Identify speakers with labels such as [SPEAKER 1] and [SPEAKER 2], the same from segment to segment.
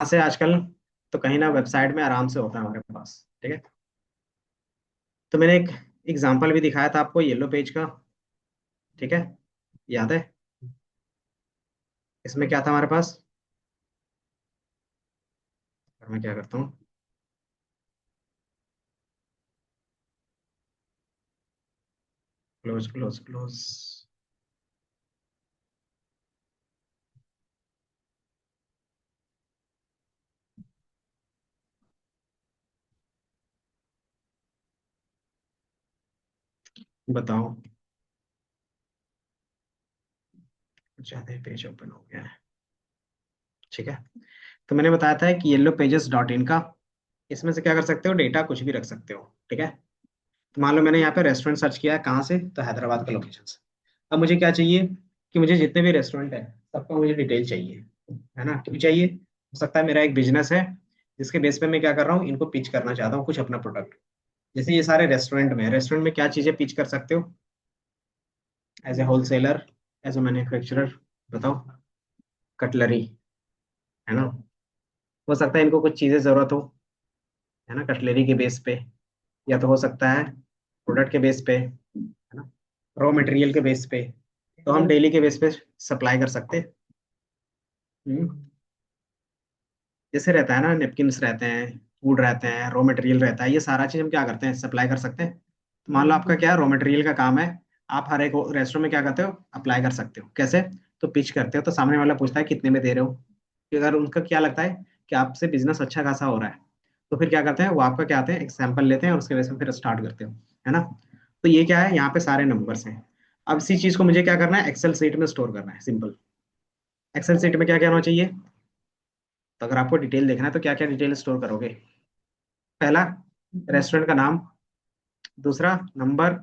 [SPEAKER 1] से आजकल तो कहीं ना वेबसाइट में आराम से होता है हमारे पास। ठीक है, तो मैंने एक एग्जांपल भी दिखाया था आपको येलो पेज का। ठीक है, याद है? इसमें क्या था हमारे पास? और मैं क्या करता हूँ, क्लोज क्लोज क्लोज। बताओ, ज्यादा पेज ओपन हो गया है। ठीक है, तो मैंने बताया था कि येलो पेजेस डॉट इन का, इसमें से क्या कर सकते हो, डेटा कुछ भी रख सकते हो। ठीक है, तो मान लो मैंने यहाँ पे रेस्टोरेंट सर्च किया है, कहाँ से, तो हैदराबाद का लोकेशन से। अब मुझे क्या चाहिए कि मुझे जितने भी रेस्टोरेंट है सबका मुझे डिटेल चाहिए, है ना? क्यों चाहिए? हो सकता है मेरा एक बिजनेस है जिसके बेस पे मैं क्या कर रहा हूँ, इनको पिच करना चाहता हूँ कुछ अपना प्रोडक्ट। जैसे ये सारे रेस्टोरेंट में क्या चीजें पिच कर सकते हो as a wholesaler, as a manufacturer? बताओ। कटलरी, है ना? हो सकता है इनको कुछ चीजें जरूरत हो, है ना, कटलरी के बेस पे, या तो हो सकता है प्रोडक्ट के बेस पे, है ना, रॉ मटेरियल के बेस पे। तो हम डेली के बेस पे सप्लाई कर सकते हैं। हम्म, जैसे रहता है ना, नेपकिन्स रहते हैं, फूड रहते हैं, रॉ मटेरियल रहता है, ये सारा चीज हम क्या करते हैं, सप्लाई कर सकते हैं। तो मान लो आपका क्या रॉ मटेरियल का काम है, आप हर एक रेस्टोरेंट में क्या करते हो, अप्लाई कर सकते हो। कैसे? तो पिच करते हो, तो सामने वाला पूछता है कितने में दे रहे हो। कि अगर उनका क्या लगता है कि आपसे बिजनेस अच्छा खासा हो रहा है, तो फिर क्या करते हैं, वो आपका क्या आते हैं, एक सैंपल लेते हैं और उसके बेस में फिर स्टार्ट करते हो, है ना? तो ये क्या है, यहाँ पे सारे नंबर्स हैं। अब इसी चीज को मुझे क्या करना है, एक्सेल सीट में स्टोर करना है, सिंपल। एक्सेल सीट में क्या क्या होना चाहिए? तो अगर आपको डिटेल देखना है तो क्या क्या डिटेल स्टोर करोगे? पहला, रेस्टोरेंट का नाम। दूसरा, नंबर।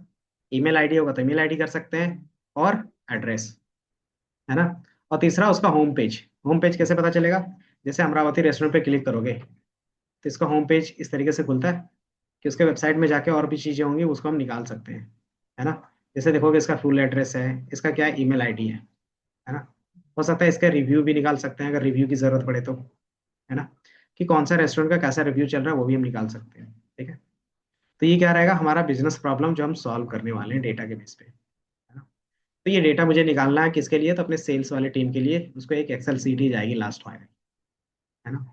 [SPEAKER 1] ईमेल आईडी होगा तो ईमेल आईडी कर सकते हैं, और एड्रेस, है ना? और तीसरा, उसका होम पेज। होम पेज कैसे पता चलेगा? जैसे अमरावती रेस्टोरेंट पे क्लिक करोगे तो इसका होम पेज इस तरीके से खुलता है कि उसके वेबसाइट में जाके और भी चीजें होंगी, उसको हम निकाल सकते हैं, है ना? जैसे देखोगे इसका फुल एड्रेस है, इसका क्या ईमेल आईडी है ना? हो सकता है इसका रिव्यू भी निकाल सकते हैं अगर रिव्यू की जरूरत पड़े तो, है ना? कि कौन सा रेस्टोरेंट का कैसा रिव्यू चल रहा है वो भी हम निकाल सकते हैं। ठीक है, तो ये क्या रहेगा, हमारा बिजनेस प्रॉब्लम जो हम सॉल्व करने वाले हैं डेटा के बेस पे, है ना? तो ये डेटा मुझे निकालना है किसके लिए, तो अपने सेल्स वाले टीम के लिए। उसको एक एक्सेल सीट ही जाएगी लास्ट में, है ना?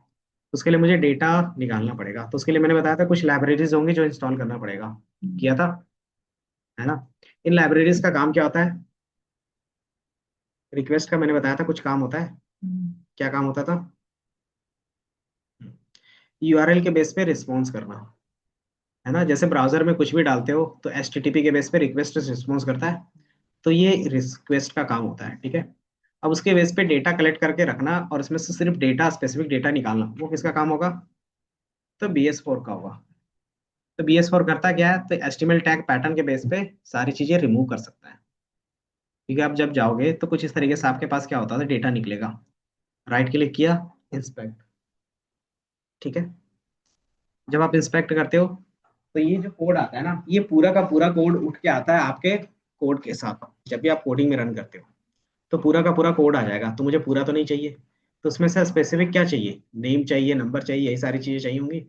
[SPEAKER 1] उसके लिए मुझे डेटा निकालना पड़ेगा, तो उसके लिए मैंने बताया था कुछ लाइब्रेरीज होंगी जो इंस्टॉल करना पड़ेगा, किया था, है ना? इन लाइब्रेरीज का काम क्या होता है? रिक्वेस्ट का मैंने बताया था कुछ काम होता है। क्या काम होता था? यूआरएल के बेस पे रिस्पॉन्स करना, है ना? जैसे ब्राउजर में कुछ भी डालते हो तो एचटीटीपी के बेस पे रिक्वेस्ट रिस्पॉन्स करता है, तो ये रिक्वेस्ट का काम होता है। ठीक है, अब उसके बेस पे डेटा कलेक्ट करके रखना और इसमें से सिर्फ डेटा, स्पेसिफिक डेटा निकालना, वो किसका काम होगा? तो BS4 का होगा। तो BS4 करता क्या है, तो एचटीएमएल टैग पैटर्न के बेस पे सारी चीजें रिमूव कर सकता है। क्योंकि आप जब जाओगे तो कुछ इस तरीके से आपके पास क्या होता है, डेटा निकलेगा। राइट क्लिक किया, इंस्पेक्ट। ठीक है, जब आप इंस्पेक्ट करते हो तो ये जो कोड आता है ना, ये पूरा का पूरा कोड उठ के आता है आपके कोड के साथ। जब भी आप कोडिंग में रन करते हो तो पूरा का पूरा कोड आ जाएगा। तो मुझे पूरा तो नहीं चाहिए, तो उसमें से स्पेसिफिक क्या चाहिए, नेम चाहिए, नंबर चाहिए, यही सारी चीजें चाहिए होंगी।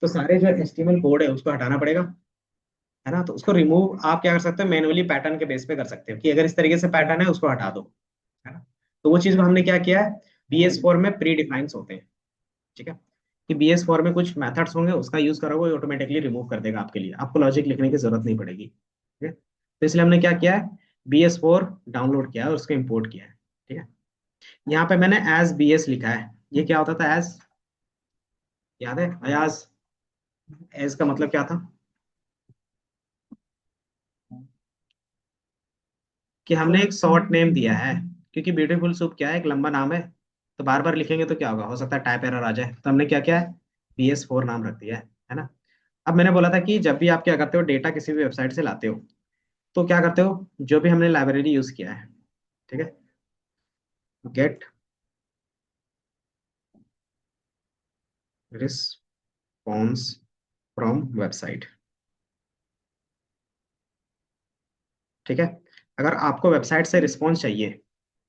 [SPEAKER 1] तो सारे जो एचटीएमएल कोड है उसको हटाना पड़ेगा, है ना? तो उसको रिमूव आप क्या कर सकते हो, मैनुअली पैटर्न के बेस पे कर सकते हो कि अगर इस तरीके से पैटर्न है उसको हटा दो, है ना? तो वो चीज को हमने क्या किया है, BS4 में प्री डिफाइंस होते हैं। ठीक है, कि BS4 में कुछ मेथड्स होंगे, उसका यूज करोगे ऑटोमेटिकली रिमूव कर देगा आपके लिए, आपको लॉजिक लिखने की जरूरत नहीं पड़ेगी। ठीक है, तो इसलिए हमने क्या किया है, BS4 डाउनलोड किया है और उसको इम्पोर्ट किया है। ठीक है, यहाँ पे मैंने एज BS लिखा है। ये क्या होता था एज, याद है अयाज? एज का मतलब क्या था? कि हमने एक शॉर्ट नेम दिया है, क्योंकि ब्यूटीफुल सूप क्या है, एक लंबा नाम है, तो बार बार लिखेंगे तो क्या होगा, हो सकता है टाइप एरर आ जाए। तो हमने क्या किया है, BS4 नाम रख दिया है ना? अब मैंने बोला था कि जब भी आप क्या करते हो, डेटा किसी भी वेबसाइट से लाते हो तो क्या करते हो, जो भी हमने लाइब्रेरी यूज किया है, ठीक है, गेट रिस्पॉन्स फ्रॉम वेबसाइट। ठीक है, अगर आपको वेबसाइट से रिस्पॉन्स चाहिए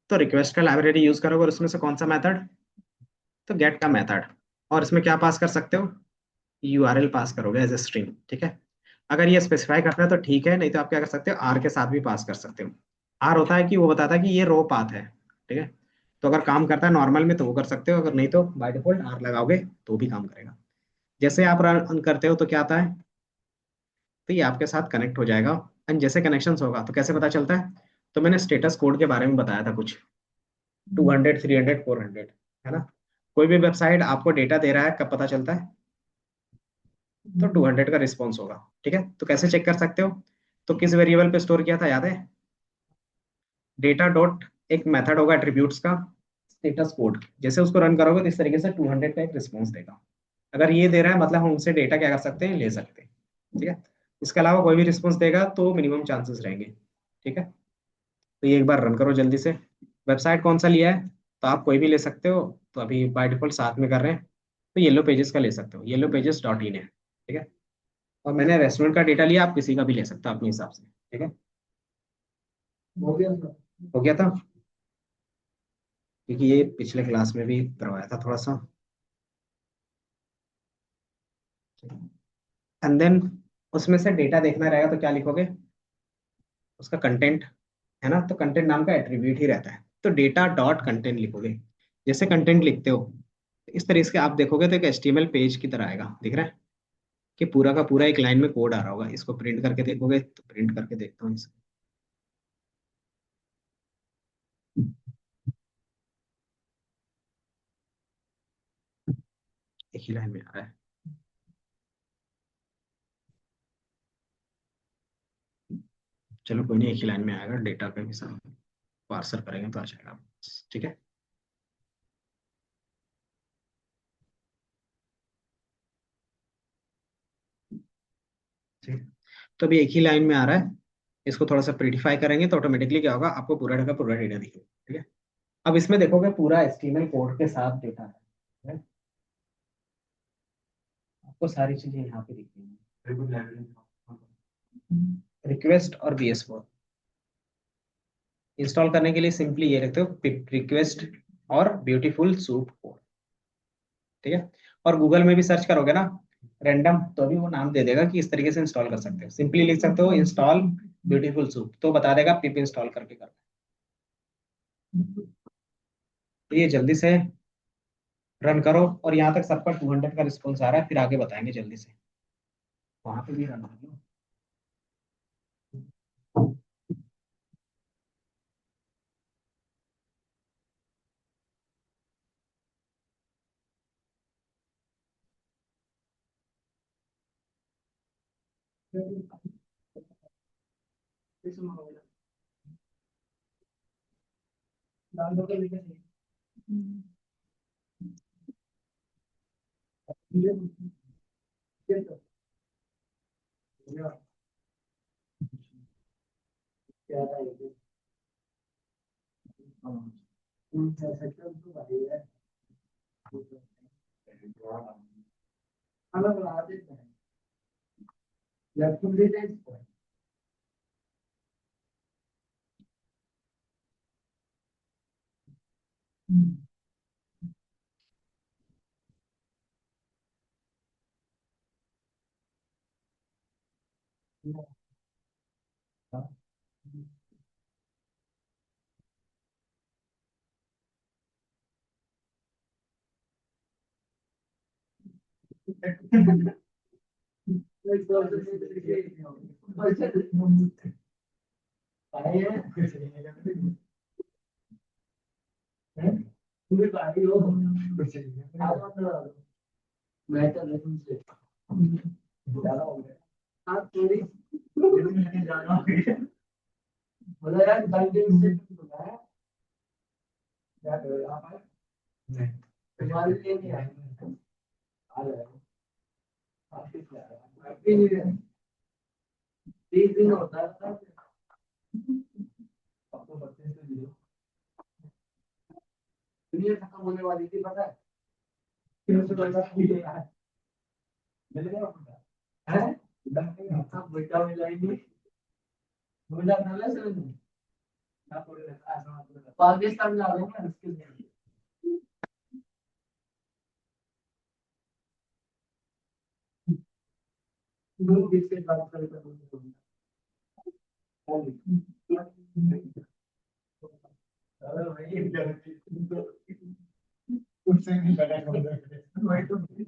[SPEAKER 1] तो रिक्वेस्ट का लाइब्रेरी यूज करोगे, और उसमें से कौन सा मेथड, तो गेट का मेथड। और इसमें क्या पास कर सकते हो, यूआरएल पास करोगे एज ए स्ट्रिंग, ठीक है। अगर ये स्पेसिफाई करता है तो ठीक है, नहीं तो आप क्या कर सकते हो, आर के साथ भी पास कर सकते हो। आर होता है कि वो बताता है कि ये रो पाथ है, ठीक है। तो अगर काम करता है नॉर्मल में तो वो कर सकते हो, अगर नहीं तो बाय डिफॉल्ट आर लगाओगे तो भी काम करेगा। जैसे आप रन करते हो तो क्या आता है, तो ये आपके साथ कनेक्ट हो जाएगा। एंड जैसे कनेक्शन होगा तो कैसे पता चलता है, तो मैंने स्टेटस कोड के बारे में बताया था कुछ, 200 300 400, है ना। कोई भी वेबसाइट आपको डेटा दे रहा है कब पता चलता है, तो 200 का रिस्पॉन्स होगा, ठीक है। तो कैसे चेक कर सकते हो, तो किस वेरिएबल पे स्टोर किया था याद है, डेटा डॉट एक मेथड होगा एट्रीब्यूट्स का, स्टेटस कोड। जैसे उसको रन करोगे तो इस तरीके से 200 का एक रिस्पॉन्स देगा। अगर ये दे रहा है मतलब हम उनसे डेटा क्या कर सकते हैं, ले सकते हैं, ठीक है। इसके अलावा कोई भी रिस्पॉन्स देगा तो मिनिमम चांसेस रहेंगे, ठीक है। तो ये एक बार रन करो जल्दी से। वेबसाइट कौन सा लिया है, तो आप कोई भी ले सकते हो, तो अभी बाय डिफॉल्ट साथ में कर रहे हैं, तो येलो पेजेस का ले सकते हो, येलो पेजेस डॉट इन है, ठीक है। और मैंने रेस्टोरेंट का डेटा लिया, आप किसी का भी ले सकते हो अपने हिसाब से, ठीक है। हो गया सर, हो गया था, क्योंकि ये पिछले क्लास में भी करवाया था थोड़ा सा। एंड देन उसमें से डेटा देखना रहेगा तो क्या लिखोगे, उसका कंटेंट, है ना। तो कंटेंट नाम का एट्रीब्यूट ही रहता है, तो डेटा डॉट कंटेंट लिखोगे। जैसे कंटेंट लिखते हो इस तरीके से आप देखोगे तो एक एचटीएमएल पेज की तरह आएगा, दिख रहा है कि पूरा का पूरा एक लाइन में कोड आ रहा होगा। इसको प्रिंट करके देखोगे, तो प्रिंट करके देखता हूँ इसको। एक ही लाइन में आ रहा है, चलो कोई नहीं, एक ही लाइन में आएगा, डेटा का भी साथ पार्सर करेंगे तो आ जाएगा, ठीक है। ठीक है। तो अभी एक ही लाइन में आ रहा है, इसको थोड़ा सा प्रिटिफाई करेंगे तो ऑटोमेटिकली क्या होगा, आपको पूरा का पूरा डेटा दिखेगा, ठीक है। अब इसमें देखोगे पूरा एचटीएमएल कोड के साथ डेटा है, आपको सारी चीजें यहाँ पे दिखेंगी, रिक्वेस्ट और BS4 इंस्टॉल करने के लिए सिंपली ये रखते हो, रिक्वेस्ट और ब्यूटीफुल सूप कोड, ठीक है। और गूगल में भी सर्च करोगे ना रैंडम, तो भी वो नाम दे देगा कि इस तरीके से इंस्टॉल कर सकते हो। सिंपली लिख सकते हो इंस्टॉल ब्यूटीफुल सूप, तो बता देगा पिप इंस्टॉल करके कर। तो ये जल्दी से रन करो, और यहाँ तक सबका 200 का रिस्पॉन्स आ रहा है, फिर आगे बताएंगे जल्दी से। वहां पे भी रन कर लो।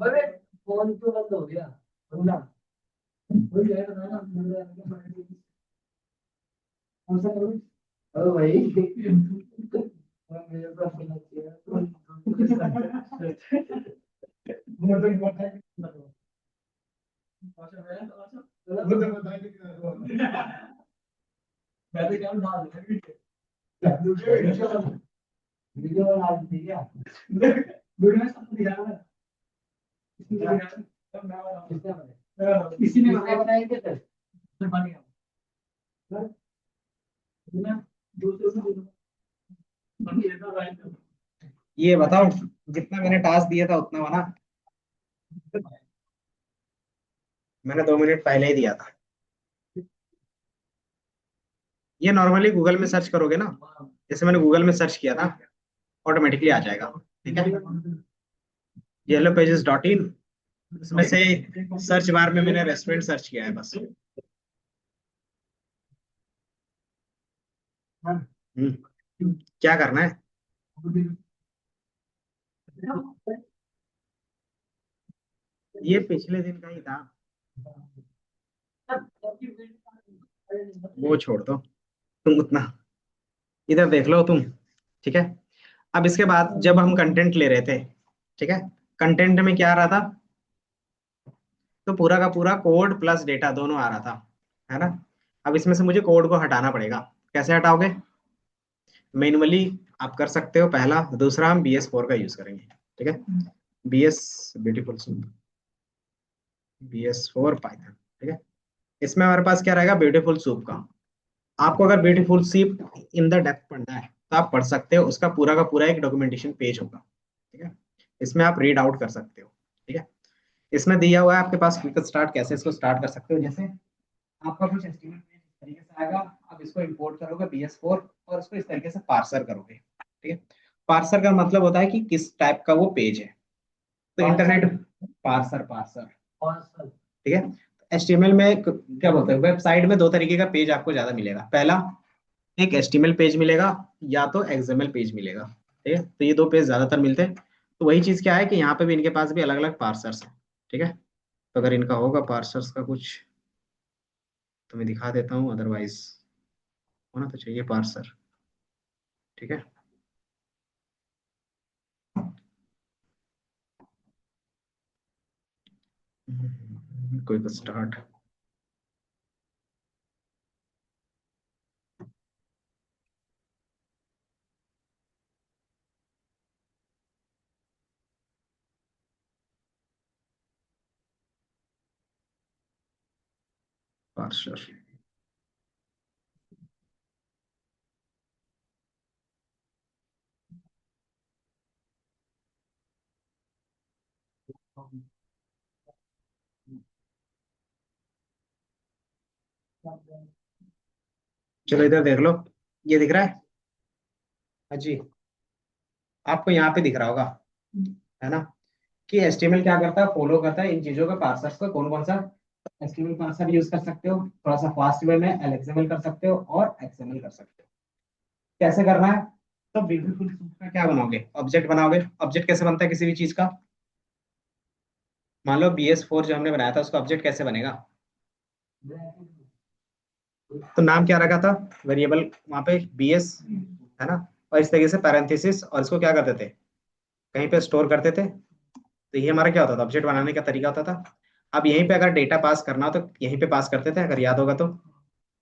[SPEAKER 2] अरे फोन तो बंद हो गया। वही कह रहा था ना, कौन सा करूं? अरे भाई मेरे पास फोन वीडियो बना दी क्या? वीडियो में सबको दिखा रहा है। किसी ने बनाया क्या सर? बन गया।
[SPEAKER 1] ये बताओ, जितना मैंने टास्क दिया था उतना बना? मैंने 2 मिनट पहले ही दिया था। ये नॉर्मली गूगल में सर्च करोगे ना, जैसे मैंने गूगल में सर्च किया था, ऑटोमेटिकली आ जाएगा। ठीक है, yellowpages.in, इसमें से सर्च बार में मैंने रेस्टोरेंट सर्च किया है बस। क्या करना है? ये पिछले दिन का ही था, वो छोड़ दो, तुम उतना इधर देख लो तुम। ठीक है, अब इसके बाद जब हम कंटेंट ले रहे थे, ठीक है, कंटेंट में क्या आ रहा था? तो पूरा का पूरा कोड प्लस डेटा दोनों आ रहा था, है ना? अब इसमें से मुझे कोड को हटाना पड़ेगा। कैसे हटाओगे? मैन्युअली आप कर सकते हो, पहला। दूसरा, हम BS4 का यूज करेंगे। ठीक है, ब्यूटीफुल BS4 पाइथन। ठीक है, इसमें हमारे पास क्या रहेगा? ब्यूटीफुल सूप का। आपको अगर ब्यूटीफुल सीप इन द डेप्थ पढ़ना है तो आप पढ़ सकते हो, उसका पूरा का पूरा एक डॉक्यूमेंटेशन पेज होगा। ठीक है, इसमें आप रीड आउट कर सकते हो। ठीक है, इसमें दिया हुआ है आपके पास क्विक स्टार्ट, कैसे इसको स्टार्ट कर सकते हो। जैसे आपका कुछ एस्टिमेट पेज इस तरीके से आएगा, आप इसको इंपोर्ट करोगे BS4 और इसको इस तरीके से पार्सर करोगे। ठीक है, पार्सर का मतलब होता है कि किस टाइप का वो पेज है। तो इंटरनेट पार्सर, पार्सर। ठीक है, HTML में क्या बोलते हैं, वेबसाइट में दो तरीके का पेज आपको ज्यादा मिलेगा। पहला, एक HTML पेज मिलेगा, या तो XML पेज मिलेगा। ठीक है, तो ये दो पेज ज्यादातर मिलते हैं। तो वही चीज क्या है कि यहाँ पे भी इनके पास भी अलग अलग पार्सर्स हैं। ठीक है, तो अगर इनका होगा पार्सर्स का कुछ तो मैं दिखा देता हूँ, अदरवाइज होना तो चाहिए पार्सर। ठीक है, क्विक स्टार्ट। पार्सर, चलो इधर देख लो, ये दिख रहा है? हाँ जी, आपको यहाँ पे दिख रहा होगा, है ना, कि HTML क्या करता है, फॉलो करता है इन चीजों का, पार्सर्स का। कौन कौन सा? HTML पार्सर यूज कर सकते हो थोड़ा सा फास्ट वे में, LXML कर सकते हो और XML कर सकते हो। कैसे करना है? तो ब्यूटीफुल का क्या बनाओगे? ऑब्जेक्ट बनाओगे। ऑब्जेक्ट कैसे बनता है किसी भी चीज का? मान लो BS4 जो हमने बनाया था, उसका ऑब्जेक्ट कैसे बनेगा? तो नाम क्या रखा था वेरिएबल वहां पे? BS, है ना? और इस तरीके से पैरेंथेसिस, और इसको क्या करते थे, कहीं पे स्टोर करते थे। तो ये हमारा क्या होता था, ऑब्जेक्ट बनाने का तरीका होता था। अब यहीं पे अगर डेटा पास करना हो तो यहीं पे पास करते थे, अगर याद होगा तो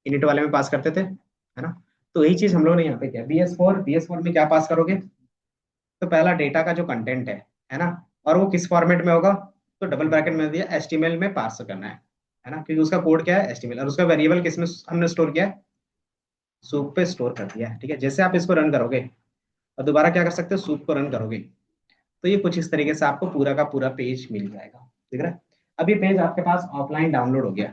[SPEAKER 1] इनिट वाले में पास करते थे, है ना? तो यही चीज हम लोगों ने यहाँ पे किया। BS4 में क्या पास करोगे? तो पहला डेटा का जो कंटेंट है ना, और वो किस फॉर्मेट में होगा? तो डबल ब्रैकेट में दिया HTML में पास करना है ना, क्योंकि उसका कोड क्या है? HTML, और उसका वेरिएबल किसमें हमने स्टोर किया है? सूप पे स्टोर कर दिया है। ठीक है, जैसे आप इसको रन करोगे और दोबारा क्या कर सकते हो, सूप को रन करोगे, तो ये कुछ इस तरीके से आपको पूरा का पूरा पेज मिल जाएगा। ठीक है, अब ये पेज आपके पास ऑफलाइन डाउनलोड हो गया।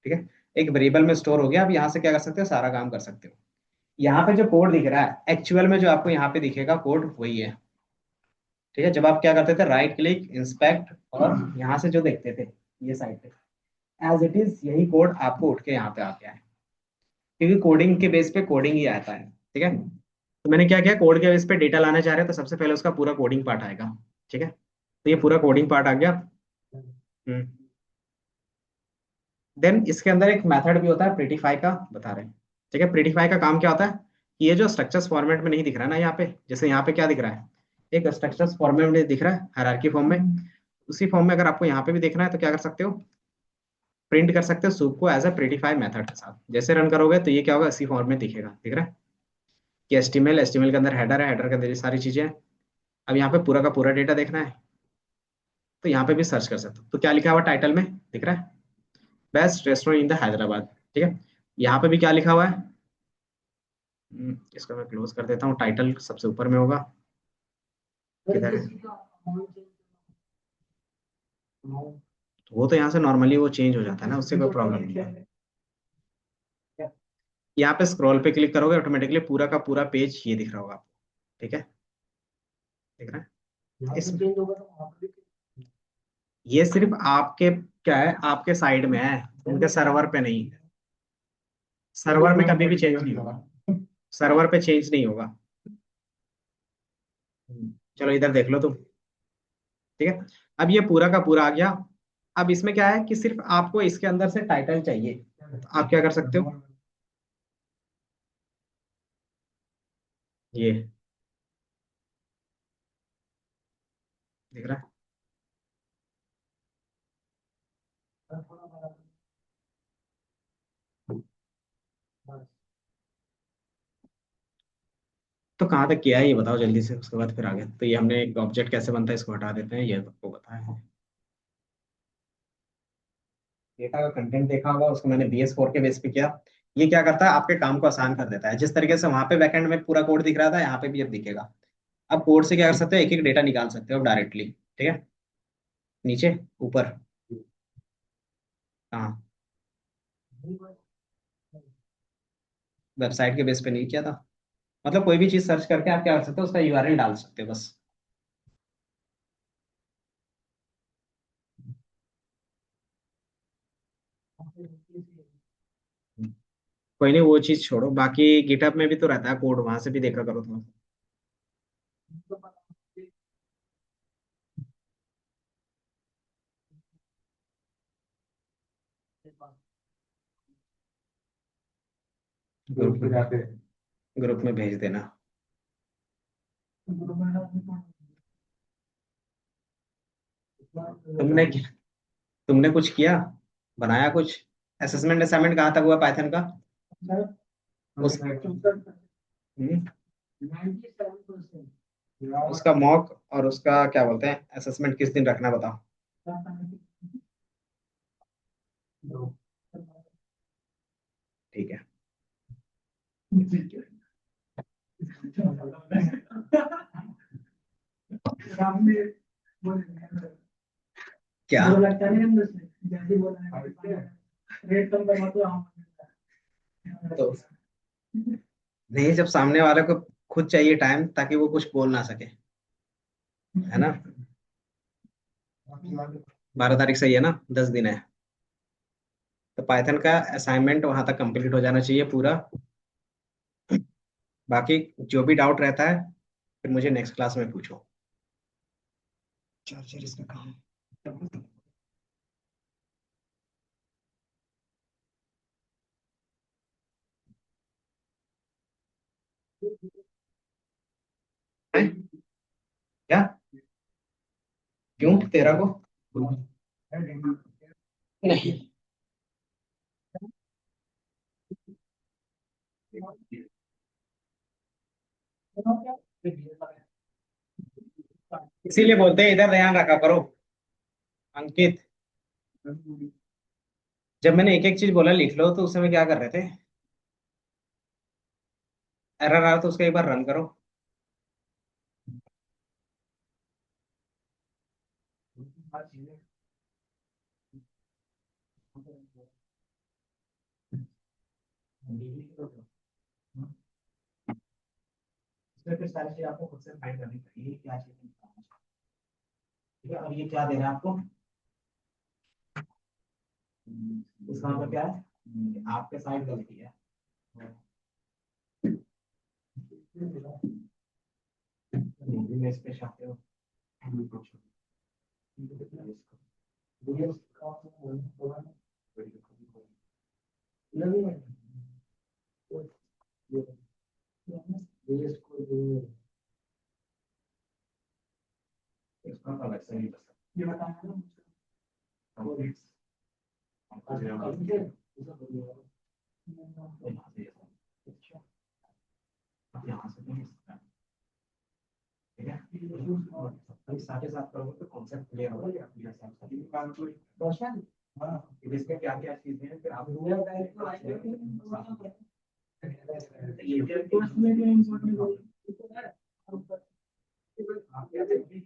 [SPEAKER 1] ठीक है, एक वेरिएबल में स्टोर हो गया। अब यहाँ से क्या कर सकते हो, सारा काम कर सकते हो। यहाँ पे जो कोड दिख रहा है एक्चुअल में, जो आपको यहाँ पे दिखेगा कोड वही है। ठीक है, जब आप क्या करते थे, राइट क्लिक इंस्पेक्ट और यहाँ से जो देखते थे ये साइड पे, एज इट इज यही कोड आपको उठ के यहाँ पे आ गया है, क्योंकि कोडिंग के बेस पे कोडिंग ही आता है। ठीक है, तो मैंने क्या किया, कोड के बेस पे डेटा लाना चाह रहे हैं तो सबसे पहले उसका पूरा कोडिंग पार्ट आएगा। ठीक है, तो ये पूरा कोडिंग पार्ट आ गया। हम्म। देन इसके अंदर एक मेथड भी होता है प्रिटिफाई का, बता रहे हैं। ठीक है, प्रिटिफाई का काम क्या होता है कि ये जो स्ट्रक्चर्स फॉर्मेट में नहीं दिख रहा है ना यहाँ पे, जैसे यहाँ पे क्या दिख रहा है, एक स्ट्रक्चर्स फॉर्मेट में दिख रहा है हायरार्की फॉर्म में, उसी फॉर्म में अगर आपको यहाँ पे भी देखना है तो क्या कर सकते हो, प्रिंट कर सकते हो सूप को एज अ प्रिटिफाई मेथड के साथ। जैसे रन करोगे तो ये क्या होगा, इसी फॉर्म में दिखेगा, दिख रहा है कि एचटीएमएल के अंदर हेडर है, हेडर के अंदर ये सारी चीजें हैं। अब यहाँ पे पूरा का पूरा डेटा देखना है तो यहाँ पे भी सर्च कर सकते हो। तो क्या लिखा हुआ टाइटल में दिख रहा है, best restaurant in the Hyderabad. ठीक है, यहाँ पे भी क्या लिखा हुआ है, इसको मैं क्लोज कर देता हूँ, टाइटल सबसे ऊपर में होगा, किधर है, तो वो तो यहाँ से नॉर्मली वो चेंज हो जाता है ना, उससे कोई प्रॉब्लम नहीं है। यहाँ पे स्क्रॉल पे क्लिक करोगे ऑटोमेटिकली पूरा का पूरा पेज ये दिख रहा होगा आपको। ठीक है, दिख रहा है इसमें, ये सिर्फ आपके क्या है, आपके साइड में है, उनके सर्वर पे नहीं है। सर्वर में कभी भी चेंज नहीं होगा, सर्वर पे चेंज नहीं होगा। चलो इधर देख लो तुम। ठीक है, अब ये पूरा का पूरा आ गया। अब इसमें क्या है कि सिर्फ आपको इसके अंदर से टाइटल चाहिए, तो आप क्या कर सकते हो, ये दिख रहा है। तो कहाँ तक किया है ये बताओ जल्दी से, उसके बाद फिर आगे। तो ये हमने एक ऑब्जेक्ट कैसे बनता है इसको हटा देते हैं, ये आपको बताया है। डेटा का कंटेंट देखा होगा, उसको मैंने BS4 के बेस पे किया। ये क्या करता है, आपके काम को आसान कर देता है। जिस तरीके से वहां पे बैकएंड में पूरा कोड दिख रहा था, यहाँ पे भी अब दिखेगा। अब कोड से क्या कर सकते हो, एक एक डेटा निकाल सकते हो डायरेक्टली। ठीक है, नीचे, ऊपर, हाँ, वेबसाइट के बेस पे नहीं किया था। मतलब कोई भी चीज सर्च करके आप क्या कर सकते हो, उसका URL डाल सकते हो बस। कोई नहीं, वो चीज छोड़ो, बाकी गिटहब में भी तो रहता है कोड, वहां से भी देखा करो थोड़ा। ग्रुप में भेज देना। तुमने तुमने कुछ किया, बनाया कुछ, असेसमेंट असाइनमेंट कहाँ तक हुआ पाइथन का, उस हम्म, उसका मॉक और उसका क्या बोलते हैं असेसमेंट किस दिन रखना बताओ। ठीक है, क्या, तो नहीं, जब सामने वाले को खुद चाहिए टाइम ताकि वो कुछ बोल ना सके, है ना। 12 तारीख सही है ना, 10 दिन है। तो पाइथन का असाइनमेंट वहां तक कंप्लीट हो जाना चाहिए पूरा। बाकी जो भी डाउट रहता है फिर मुझे नेक्स्ट क्लास में पूछो। चार्जर इसका कहाँ है? क्या, क्यों तेरा को, नहीं, इसीलिए बोलते हैं इधर ध्यान रखा करो अंकित। जब मैंने एक एक चीज बोला लिख लो तो उस समय क्या कर रहे थे, एरर आया तो उसको एक बार रन करो। इसमें फिर सारी चीज आपको खुद से फाइंड करनी पड़ेगी, क्या चीज। ठीक है, और ये क्या दे रहा है आपको, इसका मतलब क्या है कि आपके साइड गलती है। मैं इस पे चाहते हो इसका अलग से नहीं बता ये बताया ना। अब यहाँ से नहीं सकता, ठीक है। अभी साथ ही साथ करोगे तो कॉन्सेप्ट क्लियर होगा अपने हिसाब से काम कोई रोशन। हाँ, कि इसमें क्या क्या चीजें हैं फिर आप ये भी आपको उसमें भी इम्पोर्टेंट है। आप क्या करेंगे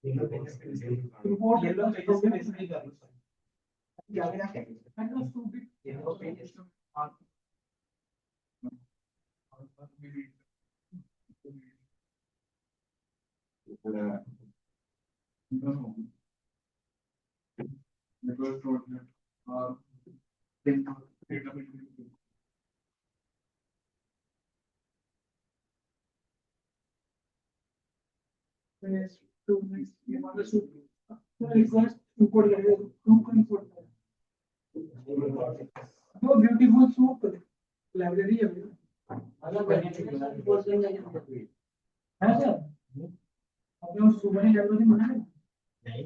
[SPEAKER 1] रिपोर्ट ये लोग पेजेस के बेस पे ही कर लो क्या क्या करेंगे ये लोग पेजेस तो ब्यूटीफुल सूप लाइब्रेरी है सर आपने उस सुबह ही लाइब्रेरी बनाया नहीं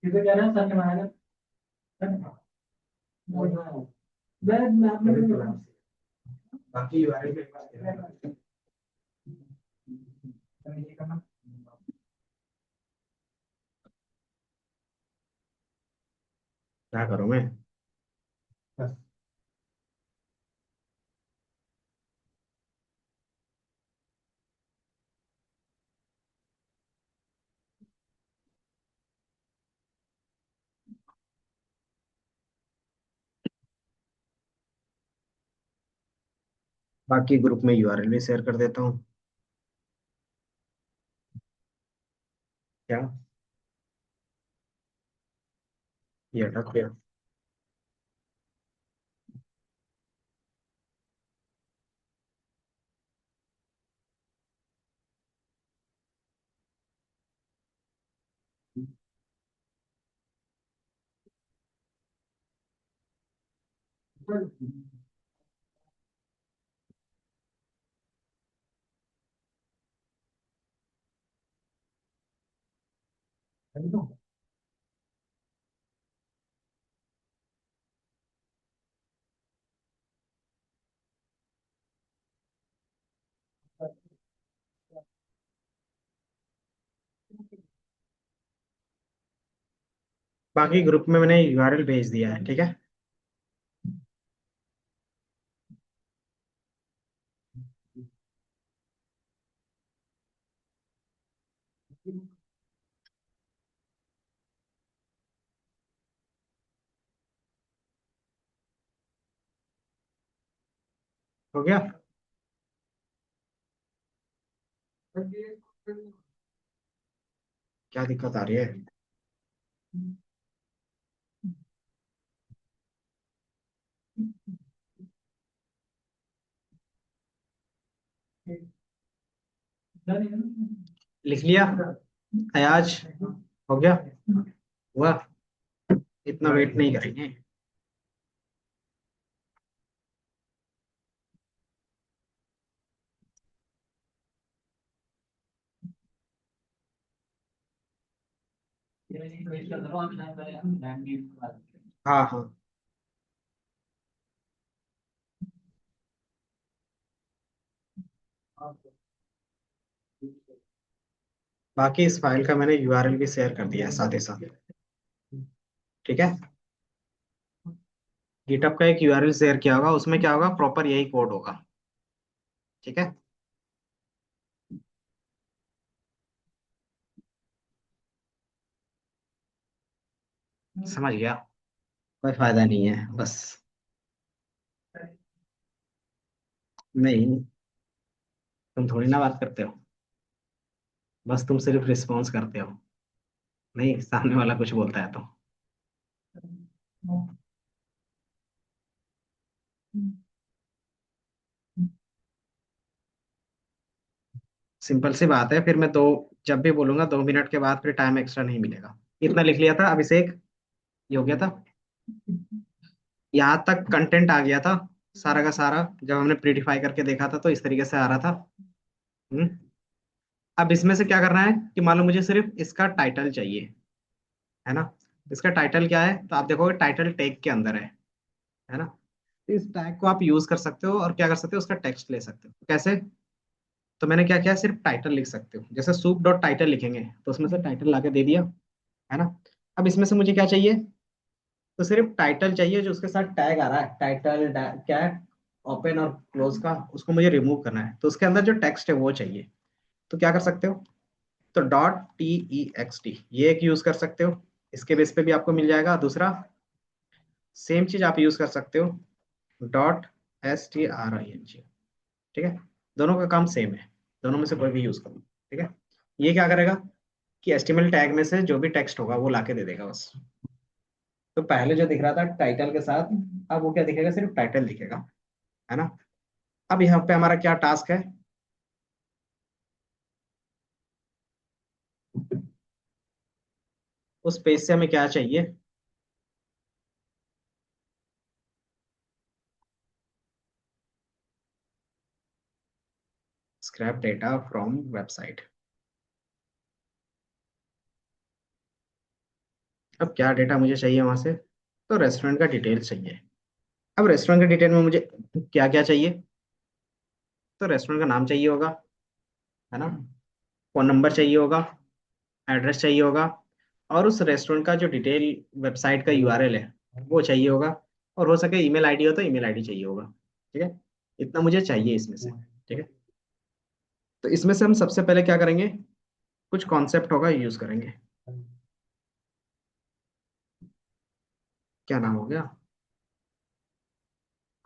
[SPEAKER 1] किसे कह रहा है सर ने बनाया मैं आपने बाकी यूआरएल पे क्या करूं मैं बस। बाकी ग्रुप में यूआरएल भी शेयर कर देता हूँ क्या ये अटक गया बाकी ग्रुप में मैंने यूआरएल भेज दिया है ठीक है। हो गया क्या दिक्कत आ रही है लिख लिया अयाज हो गया हुआ इतना वेट नहीं करेंगे। हाँ हाँ बाकी इस फाइल का मैंने यूआरएल भी शेयर कर दिया है साथ ही साथ ठीक है। गिटअप का एक यूआरएल शेयर किया होगा उसमें क्या होगा प्रॉपर यही कोड होगा ठीक है। समझ गया कोई फायदा नहीं है बस। नहीं तुम थोड़ी ना बात करते हो बस तुम सिर्फ रिस्पॉन्स करते हो नहीं सामने वाला कुछ बोलता है तो सिंपल सी बात है, फिर मैं दो, जब भी बोलूंगा 2 मिनट के बाद फिर टाइम एक्स्ट्रा नहीं मिलेगा। इतना लिख लिया था अभिषेक, ये हो गया था। यहाँ तक कंटेंट आ गया था सारा का सारा। जब हमने प्रीडिफाई करके देखा था तो इस तरीके से आ रहा था। हम्म। अब इसमें से क्या करना है कि मान लो मुझे सिर्फ इसका टाइटल चाहिए, है ना। इसका टाइटल क्या है, तो आप देखोगे टाइटल टैग के अंदर है ना। तो इस टैग को आप यूज कर सकते हो और क्या कर सकते हो, उसका टेक्स्ट ले सकते हो। कैसे? तो मैंने क्या किया, सिर्फ टाइटल लिख सकते हो। जैसे सूप डॉट टाइटल लिखेंगे तो उसमें से टाइटल लाके दे दिया, है ना। अब इसमें से मुझे क्या चाहिए, तो सिर्फ टाइटल चाहिए जो उसके साथ टैग आ रहा है, टाइटल क्या है, ओपन और क्लोज का, उसको मुझे रिमूव करना है। तो उसके अंदर जो टेक्स्ट है वो चाहिए। तो क्या कर सकते हो, तो डॉट TEXT ये एक यूज कर सकते हो। इसके बेस पे भी आपको मिल जाएगा। दूसरा सेम चीज आप यूज कर सकते हो, .STRING। ठीक है, दोनों का काम सेम है, दोनों में से कोई भी यूज करो। ठीक है, ये क्या करेगा कि HTML टैग में से जो भी टेक्स्ट होगा वो लाके दे देगा बस। तो पहले जो दिख रहा था टाइटल के साथ, अब वो क्या दिखेगा, सिर्फ टाइटल दिखेगा, है ना। अब यहाँ पे हमारा क्या टास्क है, उस पेज से हमें क्या चाहिए, स्क्रैप डेटा फ्रॉम वेबसाइट। अब क्या डेटा मुझे चाहिए वहां से, तो रेस्टोरेंट का डिटेल चाहिए। अब रेस्टोरेंट के डिटेल में मुझे क्या क्या चाहिए, तो रेस्टोरेंट का नाम चाहिए होगा, है ना। फोन नंबर चाहिए होगा, एड्रेस चाहिए होगा, और उस रेस्टोरेंट का जो डिटेल वेबसाइट का URL है वो चाहिए होगा। और हो सके ईमेल आईडी हो तो ईमेल आईडी चाहिए होगा। ठीक है, इतना मुझे चाहिए इसमें से। ठीक है, तो इसमें से हम सबसे पहले क्या करेंगे, कुछ कॉन्सेप्ट होगा यूज करेंगे। क्या नाम हो गया,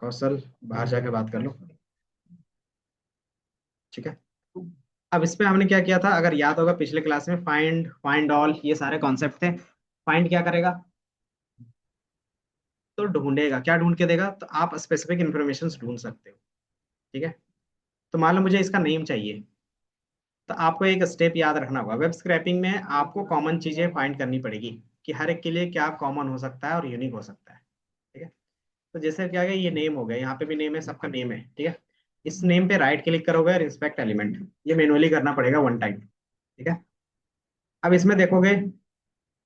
[SPEAKER 1] कौशल, बाहर जाके बात कर लो। ठीक है, अब इस पे हमने क्या किया था, अगर याद होगा पिछले क्लास में फाइंड, फाइंड ऑल, ये सारे कॉन्सेप्ट थे। फाइंड क्या करेगा, तो ढूंढेगा। क्या ढूंढ के देगा, तो आप स्पेसिफिक इन्फॉर्मेशन ढूंढ सकते हो। ठीक है, तो मान लो मुझे इसका नेम चाहिए, तो आपको एक स्टेप याद रखना होगा। वेब स्क्रैपिंग में आपको कॉमन चीजें फाइंड करनी पड़ेगी कि हर एक के लिए क्या कॉमन हो सकता है और यूनिक हो सकता है। ठीक है, तो जैसे क्या है, ये नेम हो गया, यहाँ पे भी नेम है, सबका नेम है। ठीक है, इस नेम पे राइट क्लिक करोगे और इंस्पेक्ट एलिमेंट, ये मैनुअली करना पड़ेगा 1 टाइम। ठीक है, अब इसमें देखोगे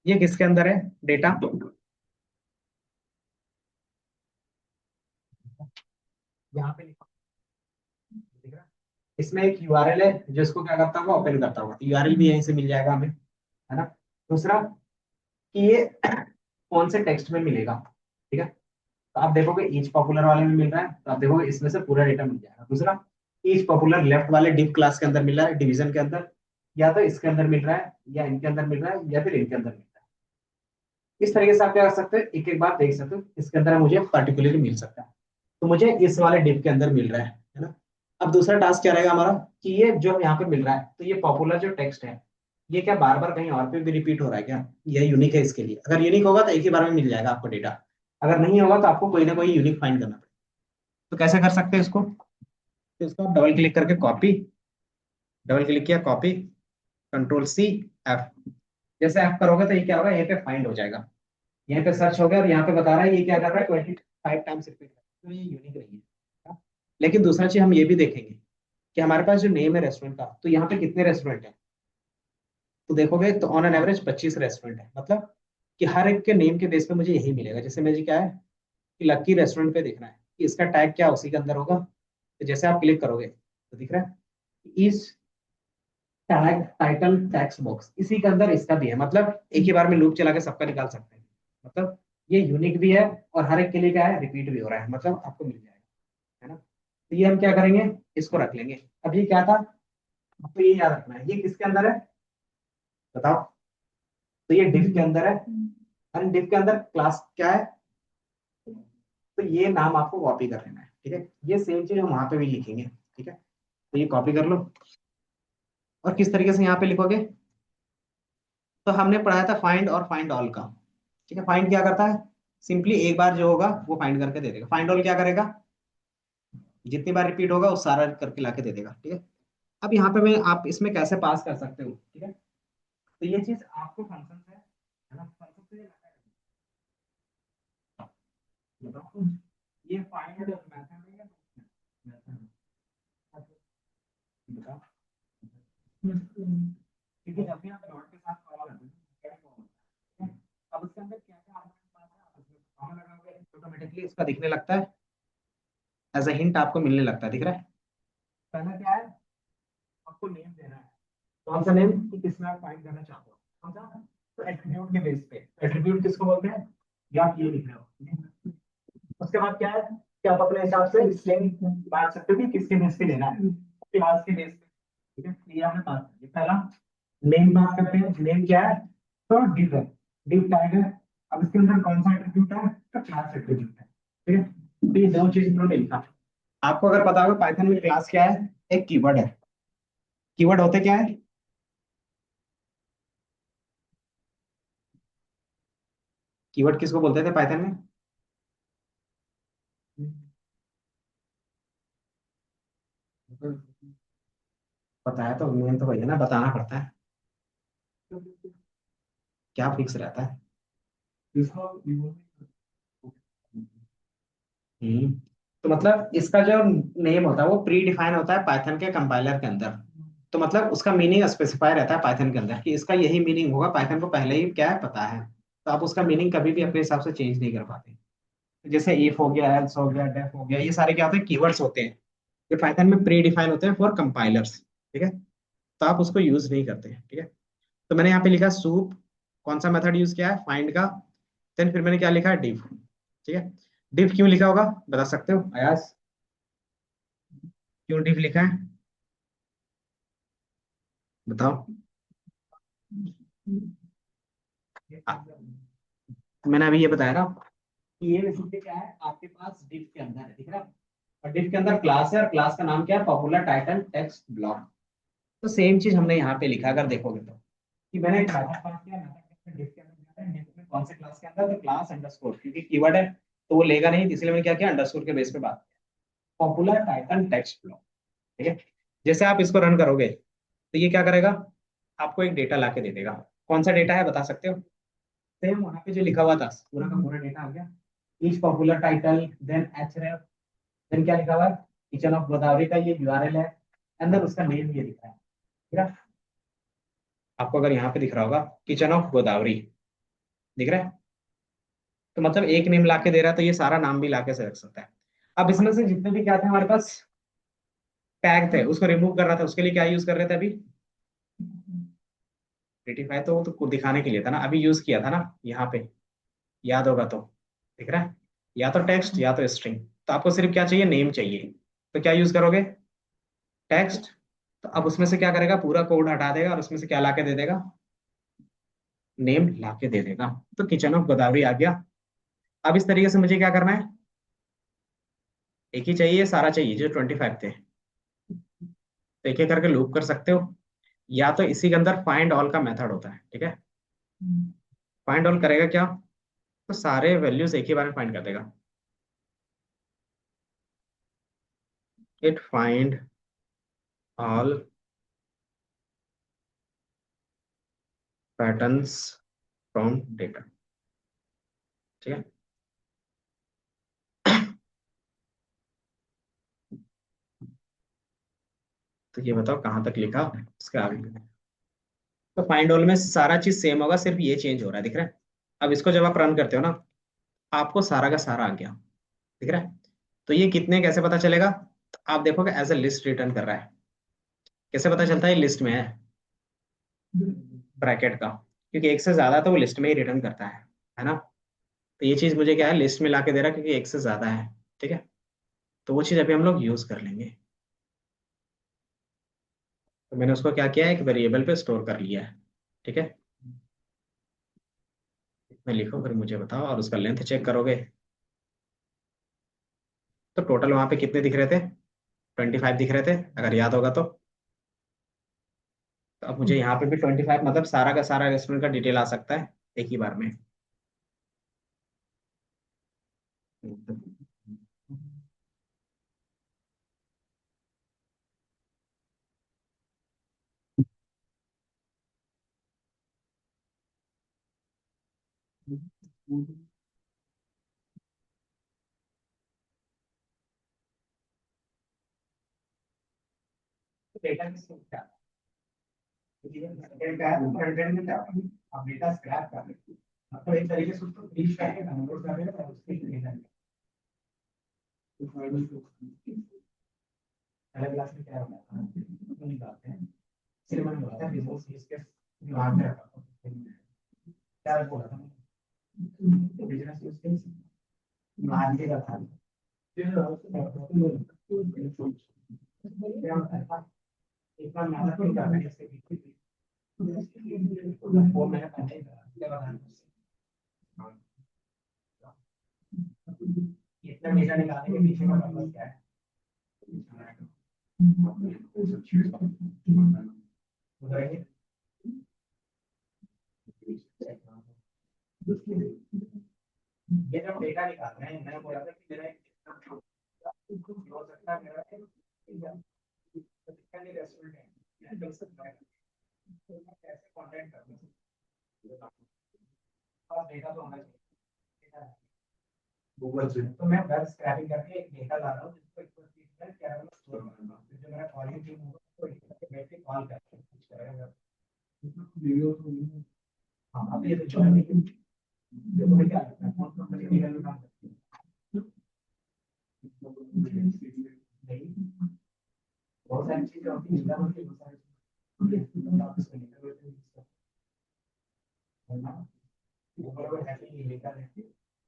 [SPEAKER 1] ये किसके अंदर है, डेटा, यहाँ पे लिखा दिख रहा है? इसमें एक URL है जो इसको क्या करता होगा, ओपन करता होगा। URL भी यहीं से मिल जाएगा हमें, है ना। दूसरा कि ये कौन से टेक्स्ट में मिलेगा। ठीक है, तो आप देखोगे ईच पॉपुलर वाले में मिल रहा है, तो आप देखोगे इसमें से पूरा डेटा मिल जाएगा। दूसरा, ईच पॉपुलर लेफ्ट वाले डिव क्लास के अंदर मिल रहा है, डिवीजन के अंदर, या तो इसके अंदर मिल रहा है, या इनके अंदर मिल रहा है, या फिर इनके अंदर मिल रहा है। इस तरीके से आप क्या कर सकते हो, एक एक बार देख सकते हो इसके अंदर मुझे पर्टिकुलरली मिल सकता है, तो मुझे इस वाले डिव के अंदर मिल रहा है ना। अब दूसरा टास्क क्या रहेगा हमारा, कि ये जो यहाँ पे मिल रहा है, तो ये पॉपुलर जो टेक्स्ट है, ये क्या बार बार कहीं और पे भी रिपीट हो रहा है क्या, ये यूनिक है इसके लिए। अगर यूनिक होगा तो एक ही बार में मिल जाएगा आपको डेटा, अगर नहीं होगा तो आपको कोई ना कोई यूनिक फाइंड करना पड़ेगा। तो कैसे कर सकते हैं इसको, तो इसको आप डबल क्लिक करके कॉपी, डबल क्लिक किया कॉपी, Ctrl+C+F। जैसे आप करोगे तो ये क्या होगा, यहाँ पे फाइंड हो जाएगा, यहाँ पे सर्च हो गया और यहाँ पे बता रहा है ये क्या कर रहा है, 25 टाइम्स रिपीट कर रहा है, तो ये यूनिक नहीं है। लेकिन दूसरा चीज हम ये भी देखेंगे कि हमारे पास जो नेम है रेस्टोरेंट का, तो यहाँ पे कितने रेस्टोरेंट है, तो देखोगे तो ऑन एन एवरेज 25 रेस्टोरेंट है। मतलब कि हर एक के नेम के बेस पे मुझे यही मिलेगा। जैसे मुझे क्या है कि लक्की रेस्टोरेंट पे देखना है कि इसका टैग क्या उसी के अंदर होगा, तो जैसे आप क्लिक करोगे तो दिख रहा है इस टैग टाइटल टेक्स्ट बॉक्स, इसी के अंदर इसका भी है। मतलब एक ही बार में लूप चला के सबका निकाल सकते हैं। मतलब ये यूनिक भी है और हर एक के लिए क्या है, रिपीट भी हो रहा है, मतलब आपको मिल जाएगा, है ना। तो ये हम क्या करेंगे, इसको रख लेंगे। अब ये क्या था, आपको ये याद रखना है, ये किसके अंदर है बताओ, तो ये डिफ के अंदर है। और डिफ के अंदर क्लास क्या है, तो ये नाम आपको कॉपी कर लेना है। ठीक है, ये सेम चीज हम वहां पे भी लिखेंगे। ठीक है, तो ये कॉपी कर लो। और किस तरीके से यहाँ पे लिखोगे, तो हमने पढ़ाया था फाइंड और फाइंड ऑल का। ठीक है, फाइंड क्या करता है, सिंपली एक बार जो होगा वो फाइंड करके दे देगा। फाइंड ऑल क्या करेगा, जितनी बार रिपीट होगा वो सारा करके लाके दे देगा। ठीक है, अब यहाँ पे मैं आप इसमें कैसे पास कर सकते हो, ठीक है। तो ये चीज आपको फंक्शन से है ना, फंक्शन से बताओ, ये फाइंड मेथड है या मेथड, बताओ। क्योंकि जब भी आप डॉट के साथ कॉल करते हैं क्या कॉल होता है, अब उसके अंदर क्या क्या आर्गुमेंट पास है, आप उसमें कॉमा लगाओगे ऑटोमेटिकली इसका दिखने लगता है, एज अ हिंट आपको मिलने लगता है, दिख रहा है। पहला क्या है, आपको नेम देना है, कौन सा नेम कि किसमें आप फाइंड करना चाहते हो, कौन सा, तो एट्रीब्यूट के बेस पे, एट्रीब्यूट किसको बोलते हैं, या आप ये लिख रहे हो। उसके बाद क्या है कि आप अपने हिसाब से स्ट्रिंग बांट सकते हो कि किसके बेस पे लेना है, क्लास के बेस पे, ठीक है। ये आपने बात कर, पहला नेम बात करते हैं, नेम क्या है, तो डिव है, डिव टैग है। अब इसके अंदर कौन सा एट्रीब्यूट है, तो क्लास एट्रीब्यूट है, ठीक है। तो ये दो चीज इन्होंने लिखा। आपको अगर पता होगा पाइथन में क्लास क्या है, एक कीवर्ड है। कीवर्ड होते क्या है, कीवर्ड किसको बोलते थे पाइथन में, पता है तो मेन तो वही है ना, बताना पड़ता है, क्या फिक्स रहता है। हम्म। तो मतलब इसका जो नेम होता है वो प्री डिफाइन होता है पाइथन के कंपाइलर के अंदर। तो मतलब उसका मीनिंग स्पेसिफाई रहता है पाइथन के अंदर कि इसका यही मीनिंग होगा, पाइथन को पहले ही क्या है पता है। तो आप उसका मीनिंग कभी भी अपने हिसाब से चेंज नहीं कर पाते। जैसे इफ हो गया, एल्स हो गया, डेफ हो गया, ये सारे क्या होते हैं, कीवर्ड्स होते हैं, ये पाइथन में प्री डिफाइन होते हैं फॉर कंपाइलर्स, ठीक है। तो आप उसको यूज नहीं करते हैं, ठीक है। तो मैंने यहाँ पे लिखा सूप, कौन सा मेथड यूज किया है, फाइंड का। देन फिर मैंने क्या लिखा है, डिव, ठीक है। डिव क्यों लिखा होगा बता सकते हो अयास, क्यों डिव लिखा है, बताओ। आ- मैंने अभी ये बताया ना कि ये बेसिकली क्या है, आपके पास डिव के अंदर है, दिख रहा है। और डिव के अंदर क्लास है, और क्लास का नाम क्या है, पॉपुलर टाइटल टेक्स्ट ब्लॉक। तो सेम चीज हमने यहाँ पे लिखा, अगर देखोगे तो, कि मैंने एक मेथड पास किया, मेथड डिव के अंदर जाता है, div में कौन से क्लास के अंदर, तो क्लास अंडरस्कोर, क्योंकि कीवर्ड है तो वो लेगा नहीं, इसलिए मैंने क्या किया, अंडरस्कोर के बेस पे बात, पॉपुलर टाइटल टेक्स्ट ब्लॉक, ठीक है। जैसे आप इसको रन करोगे तो ये क्या करेगा, आपको एक डेटा ला के दे देगा। कौन सा डेटा है बता सकते हो, सेम वहां पे जो लिखा हुआ था पूरा का पूरा डेटा आ गया, each popular title, then href, then क्या लिखा हुआ है, किचन ऑफ गोदावरी का ये यूआरएल है, अंदर उसका नेम ये लिखा है, ठीक है। आपको अगर यहाँ पे दिख रहा होगा किचन ऑफ गोदावरी, दिख रहा है। तो मतलब एक नेम ला के दे रहा है, तो ये सारा नाम भी ला के से रख सकता है। अब इसमें से जितने भी क्या थे हमारे पास टैग थे, उसको रिमूव करना था, उसके लिए क्या यूज कर रहे थे अभी, रेटिफाई, तो वो तो दिखाने के लिए था ना, अभी यूज किया था ना यहाँ पे, याद होगा तो, दिख रहा है, या तो टेक्स्ट या तो स्ट्रिंग। तो आपको सिर्फ क्या चाहिए, नेम चाहिए, तो क्या यूज करोगे, टेक्स्ट। तो अब उसमें से क्या करेगा, पूरा कोड हटा देगा और उसमें से क्या लाके दे देगा, नेम लाके दे देगा। तो किचन ऑफ गोदावरी आ गया। अब इस तरीके से मुझे क्या करना है, एक ही चाहिए, सारा चाहिए जो 25 थे, तो एक एक करके लूप कर सकते हो, या तो इसी के अंदर फाइंड ऑल का मेथड होता है, ठीक है। फाइंड ऑल करेगा क्या, तो सारे वैल्यूज एक ही बार में फाइंड कर देगा। It find all patterns from data, ठीक है। तो ये बताओ कहाँ तक लिखा, इसके आगे लिखा। तो फाइंड ऑल में सारा चीज सेम होगा, सिर्फ ये चेंज हो रहा है, दिख रहा है। अब इसको जब आप रन करते हो ना, आपको सारा का सारा आ गया, दिख रहा है। तो ये कितने कैसे पता चलेगा, तो आप देखोगे एज ए लिस्ट रिटर्न कर रहा है। कैसे पता चलता है, लिस्ट में है ब्रैकेट का, क्योंकि एक से ज्यादा तो वो लिस्ट में ही रिटर्न करता है ना। तो ये चीज मुझे क्या है, लिस्ट में ला के दे रहा है, क्योंकि एक से ज्यादा है, ठीक है। तो वो चीज अभी हम लोग यूज कर लेंगे। तो मैंने उसको क्या किया है, एक वेरिएबल पे स्टोर कर लिया है, ठीक है। मैं लिखो फिर मुझे बताओ, और उसका लेंथ चेक करोगे, तो टोटल वहां पे कितने दिख रहे थे, 25 दिख रहे थे, अगर याद होगा तो। अब मुझे यहाँ पे भी 25, मतलब सारा का सारा रेस्टोरेंट का डिटेल आ सकता है एक ही बार में। डेटा किसको क्या कंटेंट में क्या आप डेटा स्क्रैप कर रहे हो, तो एक तरीके से उसको रीच करके डाउनलोड कर रहे हो और उसके डेटा पहले क्लास में क्या होता है तो निकालते हैं, इसलिए मैंने बोला था बिजनेस यूज केस दिमाग में रखा क्या बोला था बिजनेस यूज केस मार्केट का था इतना मेहनत नहीं कर रहे इसके पीछे वो मैंने पहले ही करा क्या बताना इतना डेटा निकालने के पीछे का पर्पस क्या है उधर ये जब डेटा निकाल रहे हैं मैंने बोला था कि मेरा हो सकता है मेरा रेस्टोरेंट है कैसे कंटेंट करना डेटा तो होना चाहिए गूगल से, तो मैं वेब स्क्रैपिंग करके एक डेटा ला रहा हूँ जिसको क्या स्टोर करूंगा, जो मेरा कॉलिंग टीम होगा तो बैठ के कॉल करके कुछ करेगा वीडियो। हाँ अब ये जो है देखो मैं क्या लगता है कौन कंपनी लीगल में काम करती है नहीं बहुत सारी चीजें होती हैं बहुत सारी ऊपर है कि लीगल है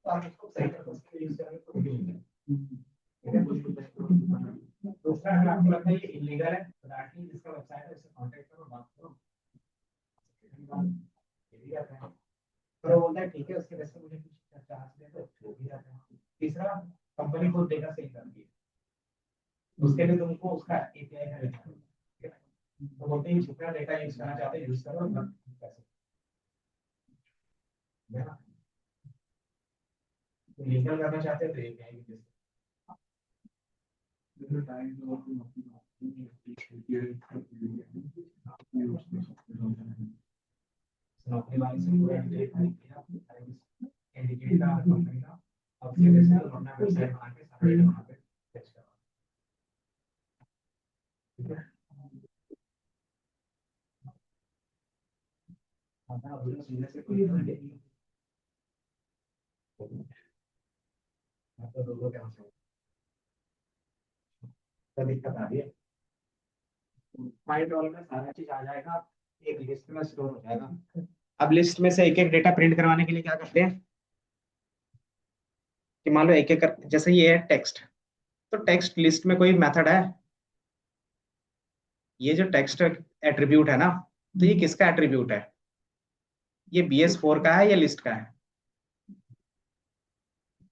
[SPEAKER 1] तो आप इसको सही तरीके से यूज करेंगे तो दूसरा अगर आपको लगता है ये इलीगल है तो डायरेक्टली जिसका वेबसाइट है उससे कांटेक्ट करो बात करो ये भी रहता है तो वो बोलता है ठीक है उसके वजह से मुझे कुछ चार्ज दे दो वो भी रहता है। तीसरा कंपनी खुद डेटा सेल करती है उसके लिए तुमको उसका एपीआई खरीदना होगा, ठीक है तो बोलते हैं जितना डेटा यूज करना चाहते हैं यूज करो पैसे लीगल करना चाहते हैं तो एपीआई भी नौकरी वाले से पूरा डिटेल किया इंडिकेट का कंपनी का अब उसके बेसिस पे अपना वेबसाइट बना के सारा डेटा वहां पे फेच करो ठीक है। अपना बिजनेस बिजनेस से कोई नहीं तो लोगों के आंसर तो दिक्कत आ रही है फाइल रोल में सारा चीज आ जाएगा एक लिस्ट में स्टोर हो जाएगा। अब लिस्ट में से एक एक डेटा प्रिंट करवाने के लिए क्या करते हैं कि मान लो एक एक कर जैसे ये है टेक्स्ट तो टेक्स्ट लिस्ट में कोई मेथड है ये जो टेक्स्ट एट्रीब्यूट है ना तो ये किसका एट्रीब्यूट है ये BS4 का है या लिस्ट का है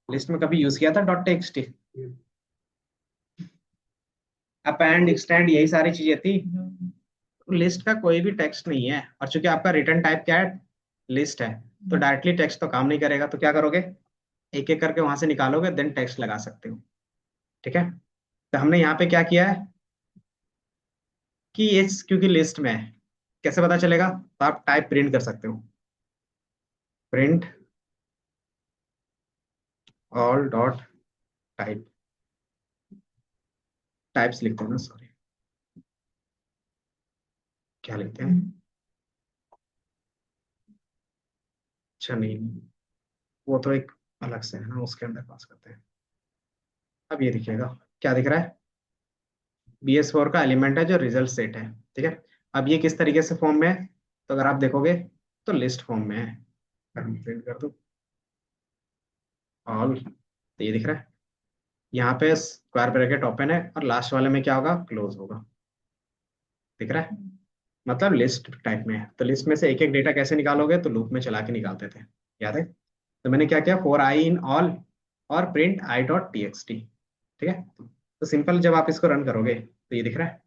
[SPEAKER 1] लिस्ट में कभी यूज किया था डॉट टेक्स्ट अपेंड एक्सटेंड यही सारी चीजें थी तो लिस्ट का कोई भी टेक्स्ट नहीं है और चूंकि आपका रिटर्न टाइप क्या है लिस्ट है तो डायरेक्टली टेक्स्ट तो काम नहीं करेगा तो क्या करोगे एक एक करके वहां से निकालोगे देन टेक्स्ट लगा सकते हो ठीक है। तो हमने यहाँ पे क्या किया है कि ये क्योंकि लिस्ट में है कैसे पता चलेगा तो आप टाइप प्रिंट कर सकते हो print all dot type types लिखते हैं ना सॉरी क्या लिखते हैं अच्छा नहीं वो तो एक अलग से है ना उसके अंदर पास करते हैं। अब ये दिखेगा क्या दिख रहा है BS4 का एलिमेंट है जो रिजल्ट सेट है ठीक है। अब ये किस तरीके से फॉर्म में है तो अगर आप देखोगे तो लिस्ट फॉर्म में है अगर हम प्रिंट कर दो ऑल तो ये दिख रहा है यहाँ पे स्क्वायर ब्रैकेट ओपन है और लास्ट वाले में क्या होगा क्लोज होगा दिख रहा है मतलब लिस्ट टाइप में है तो लिस्ट में से एक एक डेटा कैसे निकालोगे तो लूप में चला के निकालते थे याद है तो मैंने क्या किया फॉर आई इन ऑल और प्रिंट i.txt ठीक है। तो सिंपल जब आप इसको रन करोगे तो ये दिख रहा है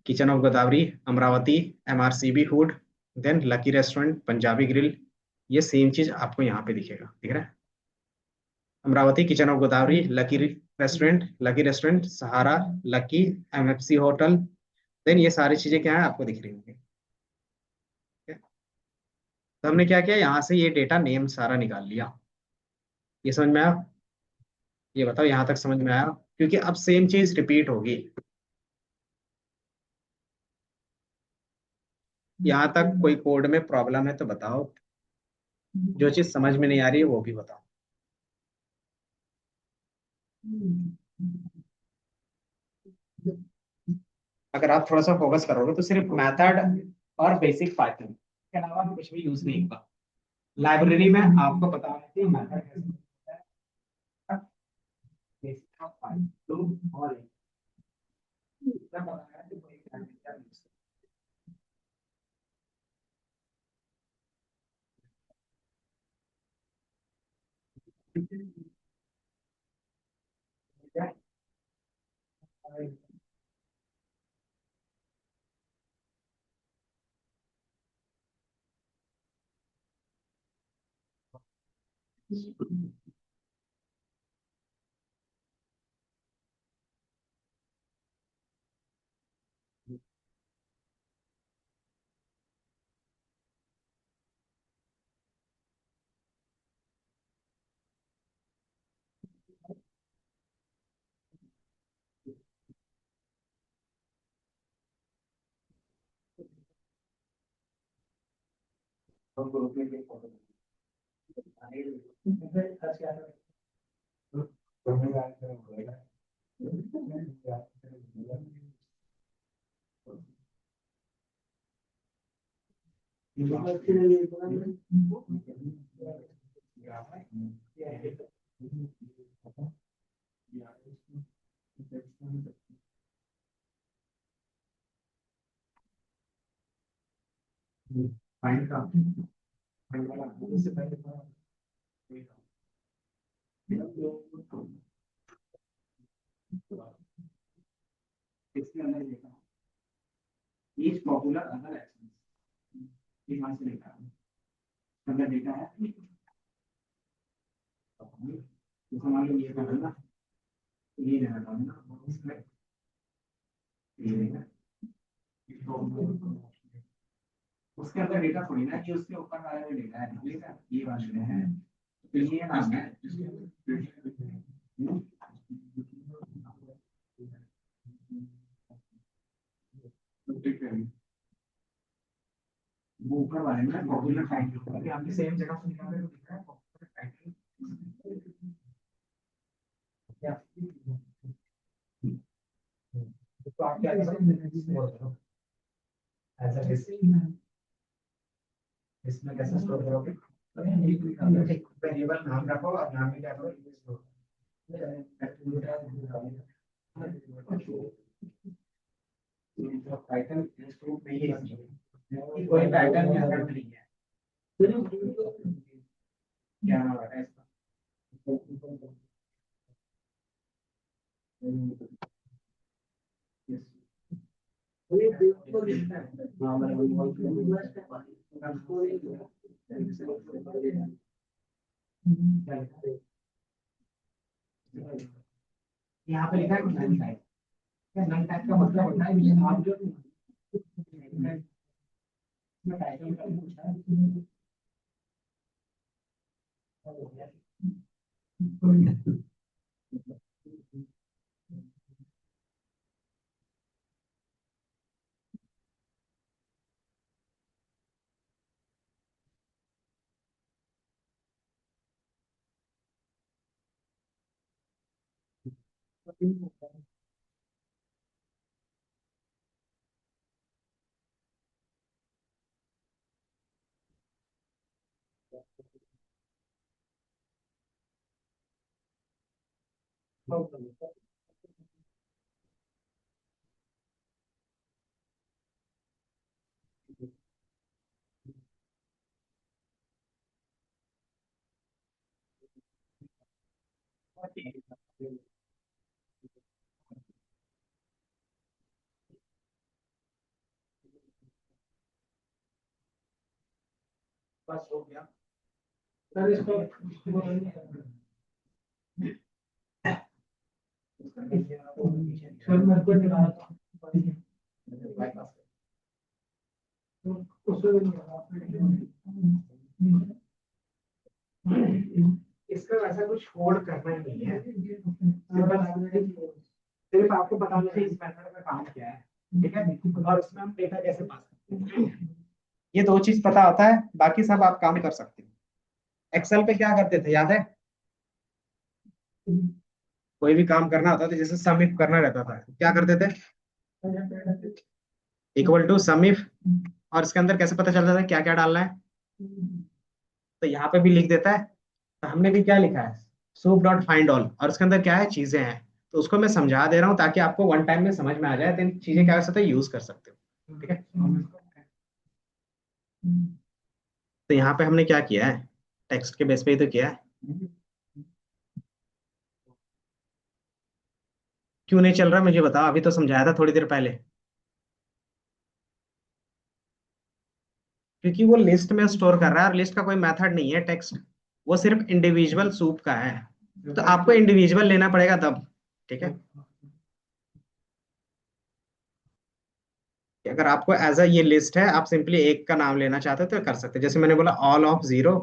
[SPEAKER 1] kitchen of Godavari Amaravati MRCB food then lucky restaurant Punjabi grill ये सेम चीज आपको यहाँ पे दिखेगा दिख रहा है Amaravati kitchen of Godavari lucky restaurant Sahara lucky MFC hotel then ये सारी चीजें क्या है आपको दिख रही होंगी ठीक है? तो हमने क्या किया, यहाँ से ये डेटा नेम सारा निकाल लिया। ये समझ में आया? ये बताओ यहाँ तक समझ में आया? क्योंकि अब सेम चीज रिपीट होगी। यहाँ तक कोई कोड में प्रॉब्लम है तो बताओ, जो चीज समझ में नहीं आ रही है वो भी बताओ। अगर आप थोड़ा सा फोकस करोगे तो सिर्फ मेथड और बेसिक पाइथन के अलावा कुछ भी यूज नहीं होगा। लाइब्रेरी में आपको पता है कि मेथड कैसे होता है, बेसिक पाइथन और इतना पता है कि कोई क्या यूज फाइंड का फाइंड वाला इससे पहले इसके अंदर देखा ईच पॉपुलर अदर एक्शंस, ये कहां से देखा अंदर डेटा है। तो मान लो ये करना ना, ये रहना ना इसमें, ये है उसके अंदर डेटा थोड़ी ना कि उसके ऊपर वाले में डेटा है, ठीक है ये बात है। तो ये नाम है वो ऊपर वाले में पॉपुलर टाइटल, आपकी सेम जगह से निकाल रहे हो दिख रहा है पॉपुलर टाइटल क्या। तो आप क्या करोगे एज अ इसमें कैसे स्टोर करोगे, एक वेरिएबल नाम रखो और नाम में क्या करो टाइटल नहीं है, कोई टाइटल नहीं है, क्या नाम है इसका। यहाँ पे लिखा है नल टाइप, नल टाइप का मतलब होता है ये आप जो टाइटल का पूछा है। बस हो गया सर इसको सर मेरे को निकाला था उसको इसका वैसा कुछ कोड करना नहीं है, सिर्फ आपको पता होना चाहिए इस मेथड का काम क्या है, ठीक है, और उसमें हम डेटा कैसे पास करते हैं, ये दो चीज पता होता है, बाकी सब आप काम कर सकते हो। एक्सेल पे क्या करते थे याद है? कोई भी काम करना होता था जैसे सम इफ करना रहता था, क्या करते थे? इक्वल टू सम इफ, और इसके अंदर कैसे पता चलता था क्या क्या डालना है? तो यहाँ पे भी लिख देता है। तो हमने भी क्या लिखा है, सूप डॉट फाइंड ऑल, और उसके अंदर क्या है, चीजें हैं। तो उसको मैं समझा दे रहा हूँ ताकि आपको वन टाइम में समझ में आ जाए, तो इन चीजें क्या कर सकते हो, यूज कर सकते हो, ठीक है। तो यहाँ पे हमने क्या किया है, टेक्स्ट के बेस पे ही तो किया है। क्यों नहीं चल रहा मुझे बताओ, अभी तो समझाया था थोड़ी देर पहले। क्योंकि वो लिस्ट में स्टोर कर रहा है, और लिस्ट का कोई मेथड नहीं है टेक्स्ट, वो सिर्फ इंडिविजुअल सूप का है। तो आपको इंडिविजुअल लेना पड़ेगा तब, ठीक है। कि अगर आपको एज अ ये लिस्ट है, आप सिंपली एक का नाम लेना चाहते हो तो कर सकते हैं, जैसे मैंने बोला ऑल ऑफ जीरो,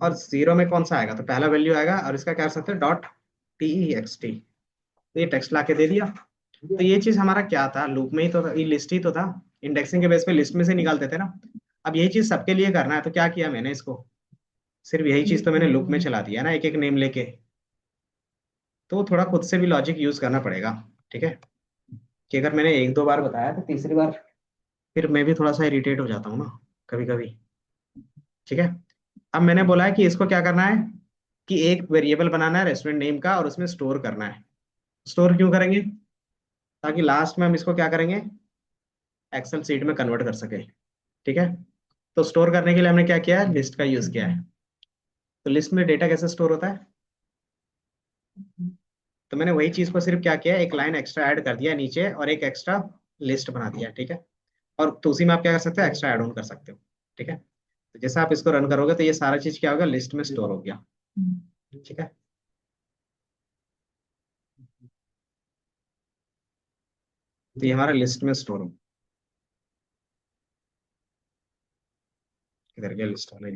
[SPEAKER 1] और जीरो में कौन सा आएगा, तो पहला वैल्यू आएगा, और इसका क्या कर सकते हैं, dot T E x T. तो ये टेक्स्ट ला के दे दिया। तो ये चीज हमारा क्या था, लूप में ही तो था, ये लिस्ट ही तो था। इंडेक्सिंग के बेस पे लिस्ट में से निकालते थे ना। अब यही चीज सबके लिए करना है, तो क्या किया मैंने इसको, सिर्फ यही चीज तो मैंने लूप में चला दिया ना, एक एक नेम लेके। तो थोड़ा खुद से भी लॉजिक यूज करना पड़ेगा, ठीक है। कि अगर मैंने एक दो बार बताया तो तीसरी बार फिर मैं भी थोड़ा सा इरिटेट हो जाता हूँ ना, कभी कभी, ठीक है। अब मैंने बोला है कि इसको क्या करना है, कि एक वेरिएबल बनाना है रेस्टोरेंट नेम का, और उसमें स्टोर करना है। स्टोर क्यों करेंगे, ताकि लास्ट में हम इसको क्या करेंगे, एक्सेल सीट में कन्वर्ट कर सके, ठीक है। तो स्टोर करने के लिए हमने क्या किया है, लिस्ट का यूज किया है। तो लिस्ट में डेटा कैसे स्टोर होता है, तो मैंने वही चीज को सिर्फ क्या किया है, एक लाइन एक्स्ट्रा ऐड कर दिया है नीचे, और एक एक्स्ट्रा लिस्ट बना दिया है, ठीक है। और तो उसी में आप क्या कर सकते हो, एक्स्ट्रा ऐड ऑन कर सकते हो, ठीक है। तो जैसे आप इसको रन करोगे तो ये सारा चीज क्या होगा, लिस्ट में स्टोर हो गया, ठीक है। तो ये हमारा लिस्ट में स्टोर हो, किधर गया लिस्ट वाला,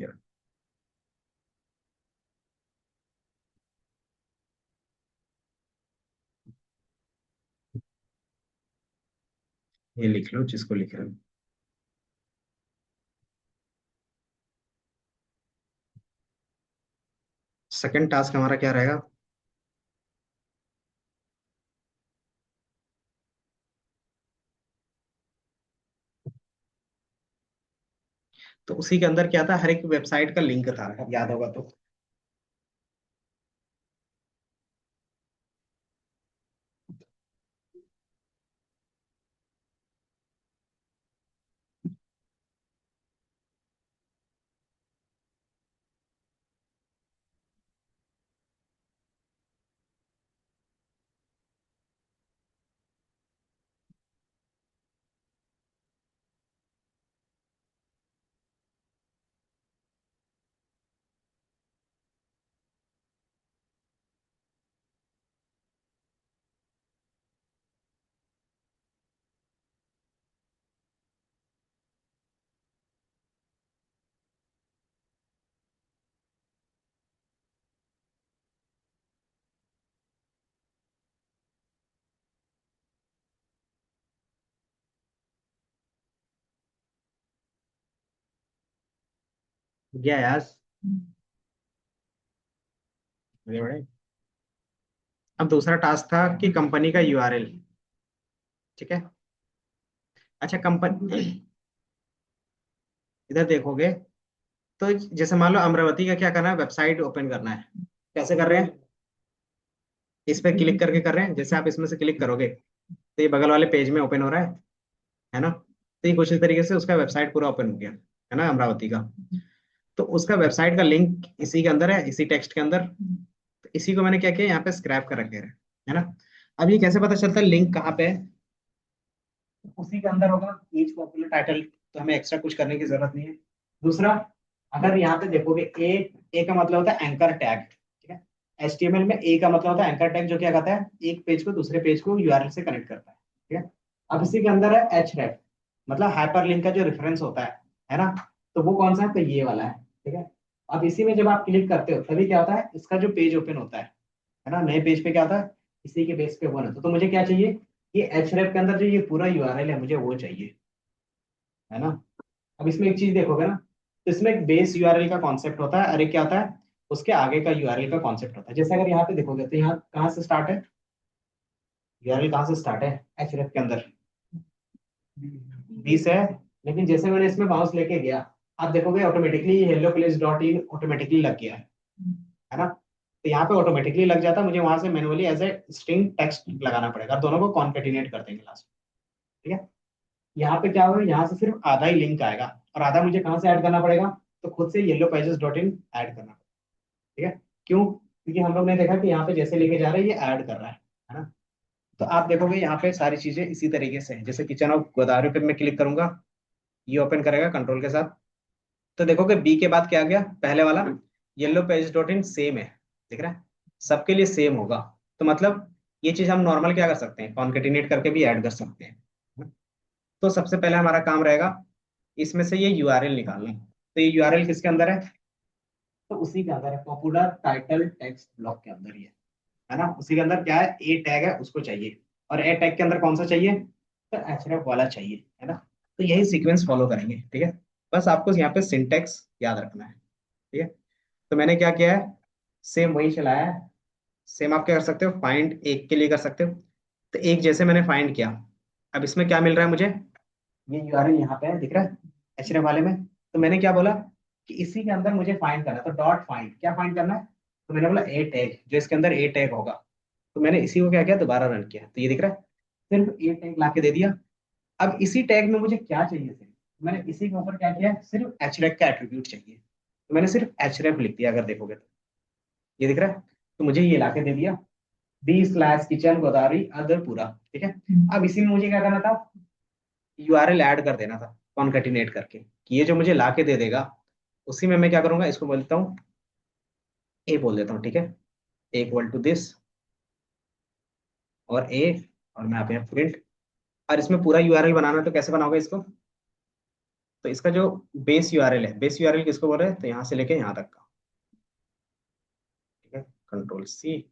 [SPEAKER 1] ये लिख लो जिसको लिख रहे हो। सेकंड टास्क हमारा क्या रहेगा, तो उसी के अंदर क्या था, हर एक वेबसाइट का लिंक था, याद होगा तो। गया यार, आगे बढ़े। अब दूसरा टास्क था कि कंपनी का यूआरएल, ठीक है। अच्छा कंपनी, इधर देखोगे तो जैसे मान लो अमरावती का क्या करना है, वेबसाइट ओपन करना है, कैसे कर रहे हैं, इस पे क्लिक करके कर रहे हैं, जैसे आप इसमें से क्लिक करोगे तो ये बगल वाले पेज में ओपन हो रहा है ना। तो ये कुछ इस तरीके से उसका वेबसाइट पूरा ओपन हो गया है ना, अमरावती का। तो उसका वेबसाइट का लिंक इसी के अंदर है, इसी टेक्स्ट के अंदर। तो इसी को मैंने क्या किया, यहाँ पे स्क्रैप कर रखे है ना। अब ये कैसे पता चलता है लिंक कहाँ पे है, उसी के अंदर होगा, ईच पॉपुलर टाइटल, तो हमें एक्स्ट्रा कुछ करने की जरूरत नहीं है। दूसरा, अगर यहाँ पे देखोगे ए, ए का मतलब होता है एंकर टैग, ठीक है। एचटीएमएल में ए का मतलब होता है एंकर टैग, जो क्या करता है, एक पेज को दूसरे पेज को यूआरएल से कनेक्ट करता है, ठीक है। अब इसी के अंदर है एच मतलब हाइपर लिंक का जो रेफरेंस होता है ना। तो वो कौन सा है, तो ये वाला है, ठीक है। अब इसी में जब आप क्लिक करते हो तभी क्या होता है, इसका जो पेज ओपन होता है ना, नए पेज पे क्या होता है, इसी के बेस पे ओपन होता है। तो मुझे क्या चाहिए, ये एचरेफ के अंदर जो ये पूरा यूआरएल है मुझे वो चाहिए, है ना। अब इसमें एक चीज देखोगे ना, तो इसमें एक बेस यूआरएल का कॉन्सेप्ट होता है और एक क्या होता है, उसके आगे का यूआरएल का कॉन्सेप्ट होता है। जैसे अगर यहाँ पे देखोगे तो यहाँ कहाँ से स्टार्ट है, यूआरएल कहाँ से स्टार्ट है एचरेफ के अंदर, 20 है। लेकिन जैसे मैंने इसमें माउस लेके गया, आप देखोगे automatically hello place dot in automatically लग गया है ना। तो यहाँ पे ऑटोमेटिकली लग जाता है, मुझे वहां से manually as a string text लगाना पड़ेगा, दोनों को कॉन्केटिनेट कर देंगे लास्ट। ठीक है, यहाँ पे क्या होगा, यहाँ से सिर्फ आधा ही लिंक आएगा और आधा मुझे कहाँ से ऐड करना पड़ेगा, तो खुद से yellow pages dot in add करना पड़ेगा। ठीक है, क्यों, क्योंकि हम लोग ने देखा कि यहाँ पे जैसे लेके जा रहे हैं ये ऐड कर रहा है ना। तो आप देखोगे यहाँ पे सारी चीजें इसी तरीके से हैं। जैसे किचन ऑफ गोदावरी पे मैं क्लिक करूंगा, ये ओपन करेगा कंट्रोल के साथ। तो देखोगे बी के बाद क्या आ गया, पहले वाला yellow page dot in same है, दिख रहा है, सबके लिए सेम होगा। तो मतलब ये चीज हम नॉर्मल क्या कर सकते हैं, कॉन्केटिनेट करके भी ऐड कर सकते हैं। तो सबसे पहले हमारा काम रहेगा इसमें से ये यूआरएल निकालना। तो ये यूआरएल किसके अंदर है, तो उसी के अंदर है, पॉपुलर टाइटल टेक्स्ट ब्लॉक के अंदर ही है ना। उसी के अंदर क्या है, ए टैग है उसको चाहिए, और ए टैग के अंदर कौन सा चाहिए, तो एचरेफ वाला चाहिए, है ना। तो यही सीक्वेंस फॉलो करेंगे, ठीक है। बस आपको यहाँ पे सिंटेक्स याद रखना है, ठीक है। तो मैंने क्या किया है, सेम वही चलाया है। सेम आप क्या कर सकते हो, फाइंड एक के लिए कर सकते हो। तो एक जैसे मैंने फाइंड किया, अब इसमें क्या मिल रहा है मुझे, ये यूआरएल यहाँ पे है, दिख रहा है एचरेफ वाले में। तो मैंने क्या बोला कि इसी के अंदर मुझे फाइंड करना है, तो डॉट फाइंड क्या फाइंड करना है, तो मैंने बोला ए टैग, जो इसके अंदर ए टैग होगा। तो मैंने इसी को क्या किया, दोबारा रन किया, तो ये दिख रहा है, सिर्फ ए टैग ला के दे दिया। अब इसी टैग में मुझे क्या चाहिए, सिर्फ मैंने इसी के ऊपर क्या किया, सिर्फ एचरेफ का एट्रीब्यूट चाहिए, तो मैंने सिर्फ एचरेफ लिख दिया, अगर देखोगे तो ये दिख रहा है। तो मुझे ये ला के दे दिया, B slash kitchen Godavari other पूरा, ठीक है। अब इसी में मुझे क्या करना था, यूआरएल ऐड कर देना था कॉन्केटिनेट करके, कि ये जो मुझे ला के दे देगा, उसी में मैं क्या करूंगा, इसको बोलता हूँ ए बोल देता हूँ, ठीक है, इक्वल टू दिस और ए, और मैं यहाँ पे प्रिंट। और इसमें पूरा यूआरएल बनाना है, तो कैसे बनाओगे इसको, तो इसका जो बेस यूआरएल है, बेस यूआरएल किसको बोल रहे हैं, तो यहाँ से लेके यहाँ तक का, ठीक है, कंट्रोल सी।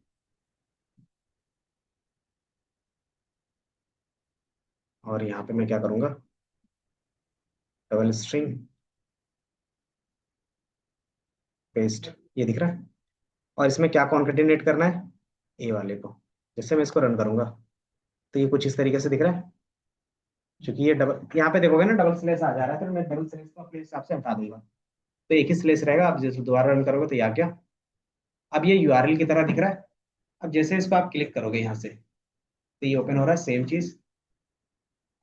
[SPEAKER 1] और यहाँ पे मैं क्या करूंगा, डबल स्ट्रिंग पेस्ट, ये दिख रहा है। और इसमें क्या कॉन्केटिनेट करना है, ए वाले को। जैसे मैं इसको रन करूंगा, तो ये कुछ इस तरीके से दिख रहा है। क्योंकि ये डबल, यहाँ पे देखोगे ना डबल स्लेस आ जा रहा है, तो मैं डबल स्लेस को अपने हिसाब से हटा दूंगा, तो एक ही स्लेस रहेगा। अब जैसे दोबारा रन करोगे तो ये आ गया। अब ये यूआरएल की तरह दिख रहा है। अब जैसे इसको आप क्लिक करोगे यहाँ से, तो ये ओपन हो रहा है, सेम चीज,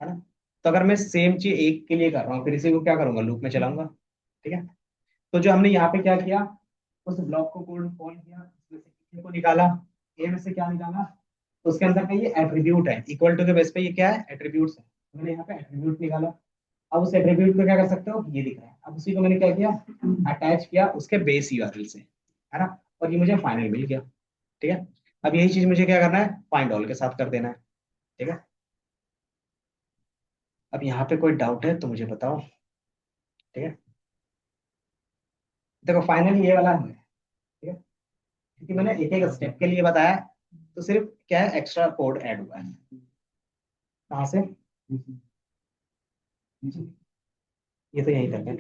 [SPEAKER 1] है ना। तो अगर मैं सेम चीज एक के लिए कर रहा हूँ, फिर इसी को क्या करूंगा, लूप में चलाऊंगा, ठीक है। तो जो हमने यहाँ पे क्या किया, उस ब्लॉक को कोड कॉल किया, इसमें से ए को निकाला, ए में से क्या निकाला, तो उसके अंदर का ये एट्रीब्यूट है, इक्वल टू के बेस पे ये क्या है, एट्रीब्यूट्स है। तो मैंने यहाँ पे एट्रीब्यूट निकाला। अब उस एट्रीब्यूट को क्या कर सकते हो, ये दिख रहा है। अब उसी को मैंने क्या किया, अटैच किया उसके बेस यूआरएल से, है ना, और ये मुझे फाइनल मिल गया, ठीक है। अब यही चीज मुझे क्या करना है, फाइंड ऑल के साथ कर देना है, ठीक है। अब यहाँ पे कोई डाउट है तो मुझे बताओ, ठीक है। देखो फाइनली ये वाला है, ठीक है, क्योंकि मैंने एक एक स्टेप के लिए बताया, तो सिर्फ क्या है, एक्स्ट्रा कोड ऐड हुआ है। कहाँ से, ये तो यही तक है।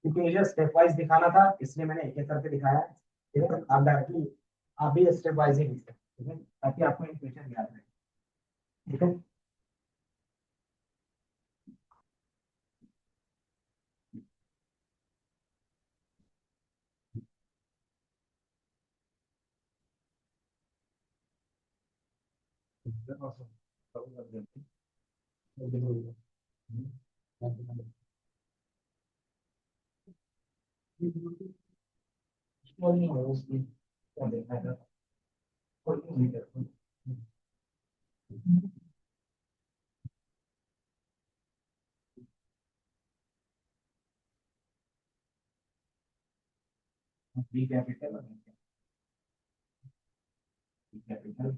[SPEAKER 1] क्योंकि मुझे स्टेप वाइज दिखाना था, इसलिए मैंने एक एक करके दिखाया है, ठीक है। आप डायरेक्टली आप भी स्टेप वाइज ही लिख सकते हैं, ठीक है, ताकि आपको इक्वेशन याद रहे, ठीक है। बी कैपिटल, बी कैपिटल,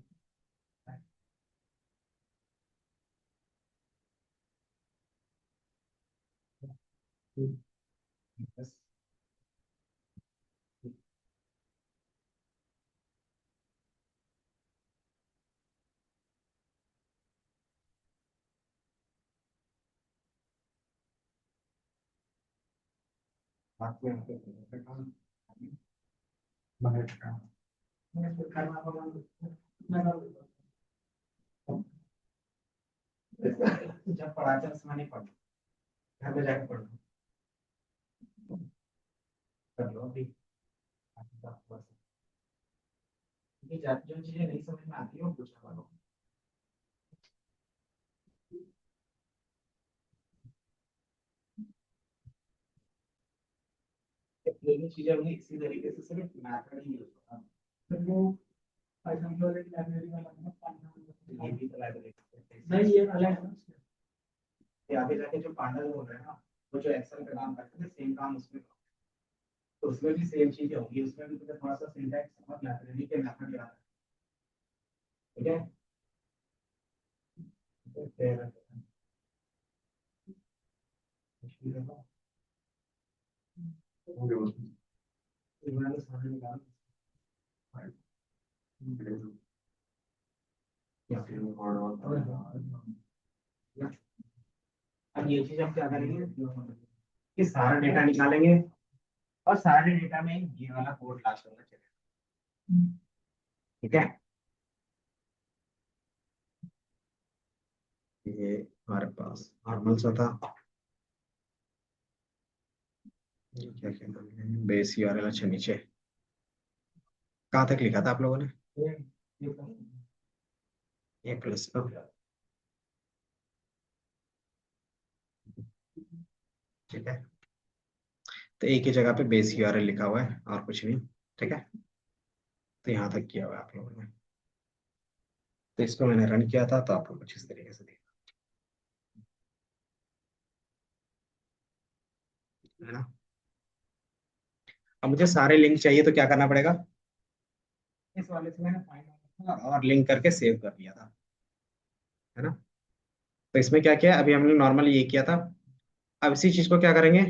[SPEAKER 1] बस आपको यहाँ पे काम बाहर का करना होगा। जब पढ़ाते हैं समय नहीं पढ़ना, घर में जाके पढ़ो, कर लो अभी। जो चीजें नहीं समझ में आती है वो पूछा करो। ये भी चीजें होंगी इसी तरीके से, सिर्फ मैथड ही यूज होगा। फिर वो पाइथन वाले लाइब्रेरी का मतलब ये भी तो लाइब्रेरी नहीं, ये अलग है ना। ये आगे जाके जो पांडा बोल रहे हैं ना, वो जो एक्सेल का काम करते थे सेम काम उसमें, तो उसमें भी सेम चीजें होंगी, उसमें भी तुझे थोड़ा सा सिंटैक्स और लाइब्रेरी के मेथड याद है। ठीक है। तो फिर मुश्किल है ना। इन्होंने सारे निकाल या फिर अब ये चीज हम क्या करेंगे कि सारा डेटा निकालेंगे और सारे डेटा में ये वाला कोड लास्ट होना चाहिए। ठीक है। ये हमारे पास नॉर्मल सा था। ये क्या कहना है, बेस यूआरएल, अच्छा नीचे कहाँ तक लिखा था आप लोगों ने? ए प्लस का। ठीक है। तो एक ही जगह पे बेस यूआरएल लिखा हुआ है और कुछ नहीं। ठीक है। तो यहाँ तक किया हुआ है आप लोगों ने। तो इसको मैंने रन किया था तो आपको कुछ इस तरीके से दिखा, है ना। अब मुझे सारे लिंक चाहिए तो क्या करना पड़ेगा? इस वाले से मैंने फाइंड और लिंक करके सेव कर दिया था, है ना। तो इसमें क्या किया, अभी हमने नॉर्मली ये किया था। अब इसी चीज को क्या करेंगे,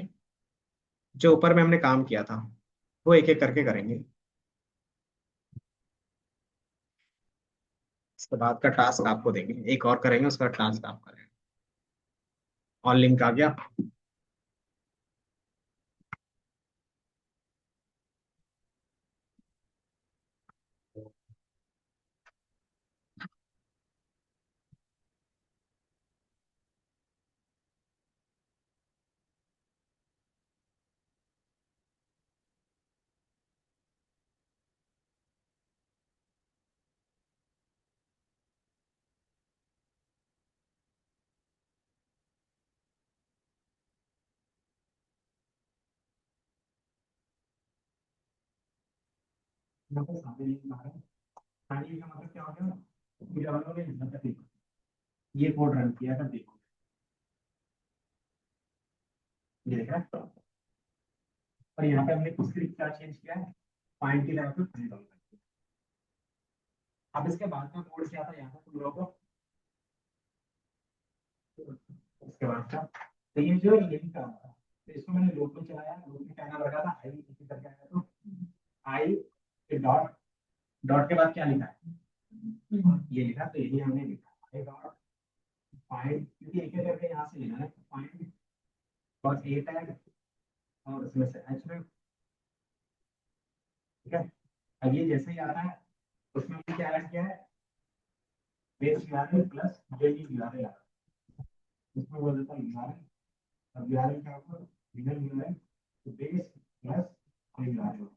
[SPEAKER 1] जो ऊपर में हमने काम किया था वो एक एक करके करेंगे। इसके बाद का टास्क आपको देंगे, एक और करेंगे, उसका टास्क आप करेंगे। और लिंक आ गया। यहाँ पे सारे लिंक आ रहे हैं। सारे का मतलब क्या हो गया, मुझे और लोगों ने मतलब देखो, ये कोड रन किया था, देखो ये देखा है? और यहाँ पे हमने कुछ क्या चेंज किया है, फाइंड की जगह पे फाइंड डाउन कर दिया। अब इसके बाद का कोड क्या था यहाँ पे तुम लोगों को, उसके बाद का, तो ये जो लिंक का था, तो इसको मैंने लूप में चलाया, लूप में कहना लगा था आई इसी करके आया, तो आई डॉट, डॉट के बाद क्या लिखा है, ये लिखा, तो यही हमने लिखा आई डॉट फाइंड, क्योंकि एक एक करके यहाँ से लेना है, फाइंड और ए टैग और उसमें से एच में। ठीक है। अब ये जैसे ही आता है उसमें हमने क्या ऐड किया है, बेस यूआरएल प्लस जो ये यूआरएल आ रहा है उसमें बोल देता है यूआरएल। अब यूआरएल क्या होगा, बिना यूआरएल, तो बेस प्लस कोई यूआरएल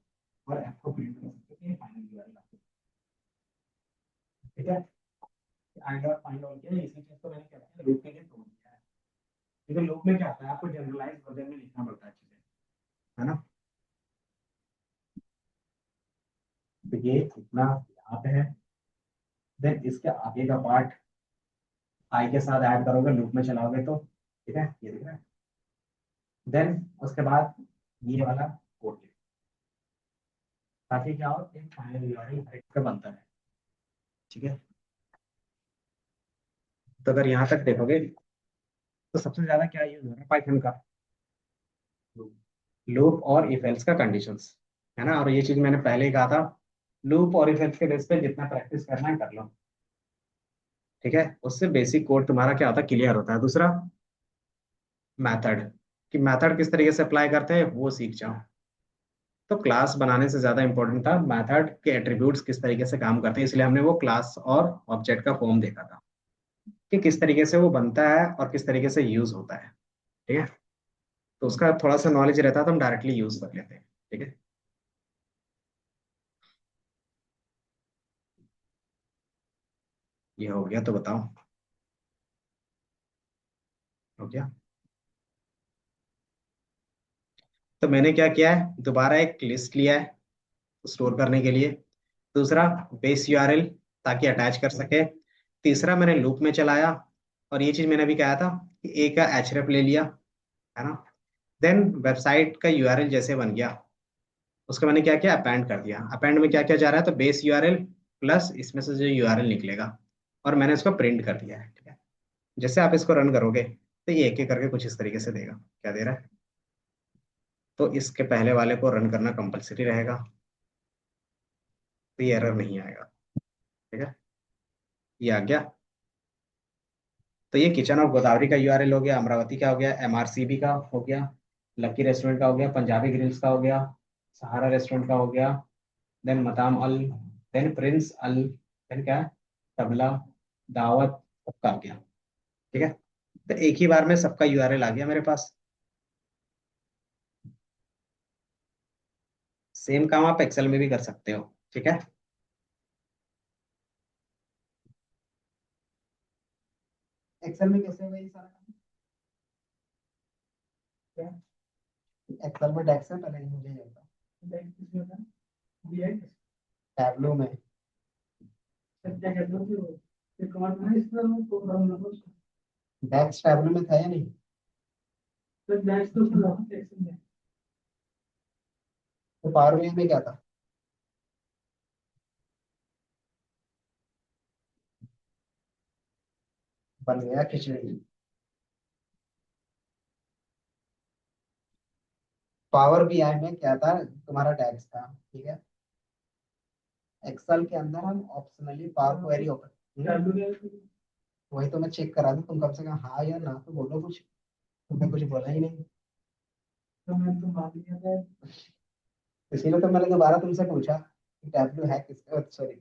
[SPEAKER 1] और एफ को प्रिंट कर सकते हैं फाइनल यूआरएल आपको। ठीक है। आई डॉट फाइंड ऑल किया, इसी चीज को मैंने क्या किया, लूप के लिए तोड़ दिया है। क्योंकि लूप में क्या होता है, आपको जनरलाइज वर्जन में लिखना पड़ता है चीजें, है ना। तो ये इतना यहाँ पे है। देन इसके आगे का पार्ट आई के साथ ऐड करोगे, लूप में चलाओगे तो, ठीक है, ये दिख रहा है। देन उसके बाद ये वाला कोड, ताकि क्या हो, एक फाइनल यूआरएल करेक्ट का बनता है। ठीक है। तो अगर यहाँ तक देखोगे तो सबसे ज्यादा क्या यूज हो रहा है पाइथन का, लूप और इफ एल्स का कंडीशंस, है ना। और ये चीज मैंने पहले ही कहा था, लूप और इफ एल्स के बेस पे जितना प्रैक्टिस करना है कर लो, ठीक है। उससे बेसिक कोड तुम्हारा क्या होता है, क्लियर होता है। दूसरा मेथड, कि मेथड किस तरीके से अप्लाई करते हैं वो सीख जाओ। तो क्लास बनाने से ज्यादा इंपॉर्टेंट था मेथड के एट्रीब्यूट्स किस तरीके से काम करते हैं, इसलिए हमने वो क्लास और ऑब्जेक्ट का फॉर्म देखा था, कि किस तरीके से वो बनता है और किस तरीके से यूज होता है, ठीक है। तो उसका थोड़ा सा नॉलेज रहता है तो हम डायरेक्टली यूज कर लेते हैं, ठीक है। ये हो गया, तो बताओ हो गया। तो मैंने क्या किया है, दोबारा एक लिस्ट लिया है स्टोर करने के लिए। दूसरा बेस यूआरएल, ताकि अटैच कर सके। तीसरा मैंने लूप में चलाया, और ये चीज मैंने अभी कहा था कि ए का एचरेफ ले लिया, है ना। देन वेबसाइट का यूआरएल जैसे बन गया, उसका मैंने क्या किया, अपेंड कर दिया। अपेंड में क्या क्या जा रहा है, तो बेस यूआरएल प्लस इसमें से जो यूआरएल निकलेगा, और मैंने इसको प्रिंट कर दिया है, ठीक है। जैसे आप इसको रन करोगे तो ये एक एक करके कुछ इस तरीके से देगा, क्या दे रहा है। तो इसके पहले वाले को रन करना कंपलसरी रहेगा, तो ये एरर नहीं आएगा, ठीक है। ये आ गया। तो ये किचन ऑफ गोदावरी का यूआरएल हो गया, अमरावती का हो गया, एमआरसीबी का हो गया, लकी रेस्टोरेंट का हो गया, पंजाबी ग्रिल्स का हो गया, सहारा रेस्टोरेंट का हो गया, देन मताम अल, देन प्रिंस अल, देन क्या है, तबला, दावत, सबका आ गया, ठीक है। तो एक ही बार में सबका यूआरएल आ गया मेरे पास। सेम काम आप एक्सेल में भी कर सकते हो, ठीक है। एक्सेल में कैसे होगा ये सारा काम, क्या एक्सेल में डेक्स है, पहले मुझे ये बताओ। डेक्स किसमें होता है, टैबलो में। क्या टैबलो की हो, ये कमांड में इस तरह को रन करो। डेक्स टैबलो में था या नहीं, तो डेक्स तो उसमें रखो एक्सेल में। तो पावर बीआई में क्या था, बन गया खिचड़ी। पावर बीआई में क्या था, तुम्हारा टैक्स था, ठीक है। एक्सेल के अंदर हम ऑप्शनली पावर क्वेरी ओपन, वही तो मैं चेक करा था, तुम कम से कम हाँ या ना तो बोलो कुछ, तुमने कुछ बोला ही नहीं। तो मैं तो मान लिया था, इसीलिए तो मैंने दोबारा तुमसे पूछा कि टैबलू है किसका, सॉरी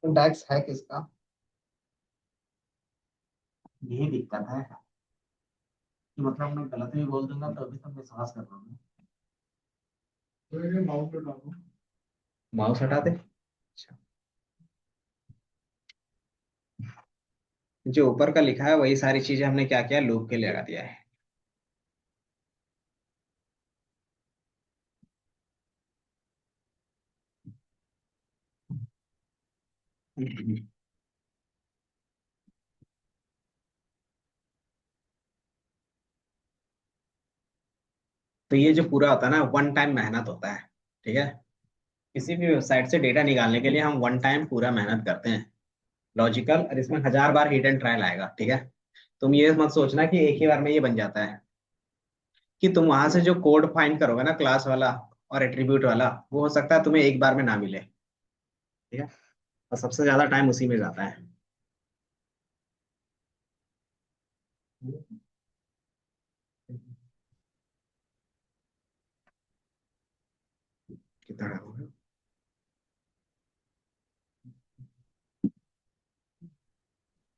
[SPEAKER 1] टैक्स है किसका। यही दिक्कत है कि मतलब मैं गलत भी बोल दूंगा तो अभी तुम विश्वास कर लोगे। माउस हटा दो, माउस हटा दे। अच्छा, जो ऊपर का लिखा है वही सारी चीजें हमने क्या किया, लूप के लिए लगा दिया है। तो ये जो पूरा होता है ना, वन टाइम मेहनत होता है, ठीक है। किसी भी वेबसाइट से डेटा निकालने के लिए हम वन टाइम पूरा मेहनत करते हैं, लॉजिकल, और इसमें 1000 बार हिट एंड ट्रायल आएगा, ठीक है। तुम ये मत सोचना कि एक ही बार में ये बन जाता है, कि तुम वहां से जो कोड फाइंड करोगे ना क्लास वाला और एट्रीब्यूट वाला, वो हो सकता है तुम्हें एक बार में ना मिले, ठीक है। और सबसे ज्यादा टाइम उसी में जाता है। कितना टाइम हो गया।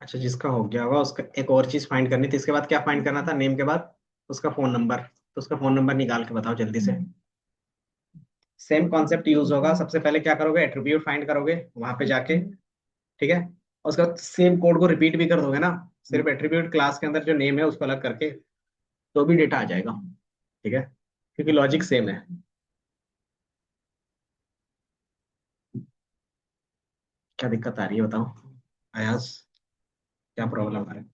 [SPEAKER 1] अच्छा, जिसका हो गया होगा उसका एक और चीज फाइंड करनी थी, इसके बाद क्या फाइंड करना था, नेम के बाद उसका फोन नंबर। तो उसका फोन नंबर निकाल के बताओ जल्दी से। सेम कॉन्सेप्ट यूज होगा, सबसे पहले क्या करोगे, एट्रीब्यूट फाइंड करोगे वहां पे जाके, ठीक है। और उसका सेम कोड को रिपीट भी कर दोगे ना, सिर्फ एट्रीब्यूट क्लास के अंदर जो नेम है उसको अलग करके, तो भी डेटा आ जाएगा, ठीक है, क्योंकि लॉजिक सेम है। क्या दिक्कत आ रही है बताओ अयाज, क्या प्रॉब्लम आ रहा है।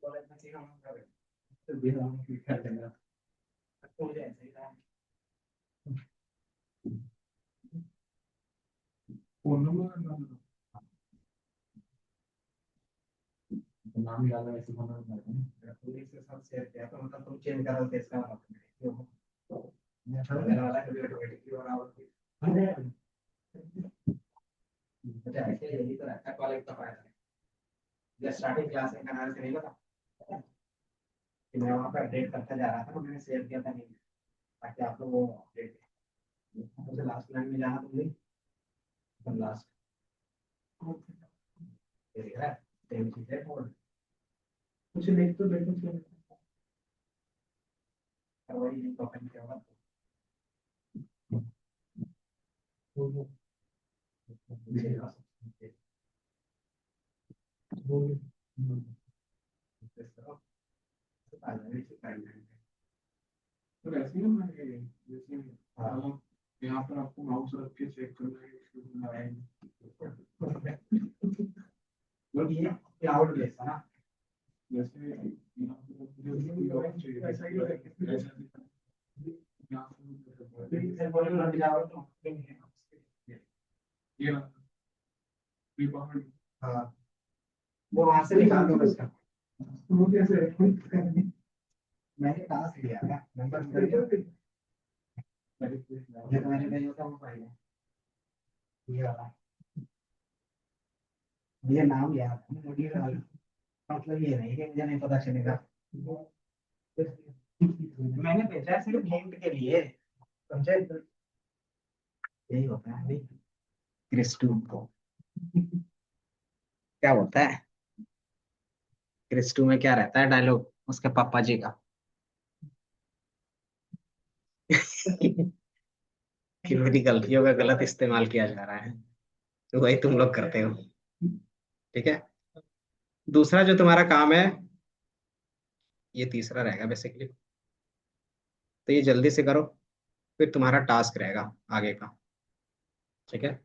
[SPEAKER 1] कॉलेज में सीखा हम कर तो भी हम कर देंगे। तो मुझे ऐसे ही था। फोन नंबर नाम निकालना वैसे फोन नंबर पुलिस के साथ शेयर किया तो मतलब तुम चेंज करा देते इसका मतलब मैं था मेरा वाला कभी ऑटोमेटिकली और आउट अरे अच्छा ऐसे यही तो रहता है कॉलेज का फायदा जब स्टार्टिंग क्लास में करना से नहीं पता कि मैं वहाँ पर अपडेट करता जा रहा था तो मैंने शेयर किया था नहीं ताकि आप लोग वो अपडेट मुझे लास्ट लाइन में जाना तुमने लास्ट सेम चीज है और कुछ लिख तो देखो वही लिंक ओपन किया होगा तो ऐसे ही ना जैसे हाँ यहाँ पर आपको माउस रख के चेक करना है इसको बनाया मतलब ये क्लाउड बेस्ड है ना जैसे यहाँ पर ऐसा ही ये हाँ वो वहां से निकाल दो इसका वो कैसे मैंने टास्क दिया था नंबर ये तो मैंने भेजा था वो फाइल है ये वाला ये नाम याद है मुझे मतलब ये नहीं कि मुझे नहीं पता चलेगा मैंने भेजा है सिर्फ हिंट के लिए समझे यही होता है नहीं क्रिस्टू को क्या होता है क्रिस्टू में क्या रहता है डायलॉग उसके पापा जी का कि मेरी गलतियों का गलत इस्तेमाल किया जा रहा है तो वही तुम लोग करते हो ठीक है दूसरा जो तुम्हारा काम है ये तीसरा रहेगा बेसिकली तो ये जल्दी से करो फिर तुम्हारा टास्क रहेगा आगे का ठीक है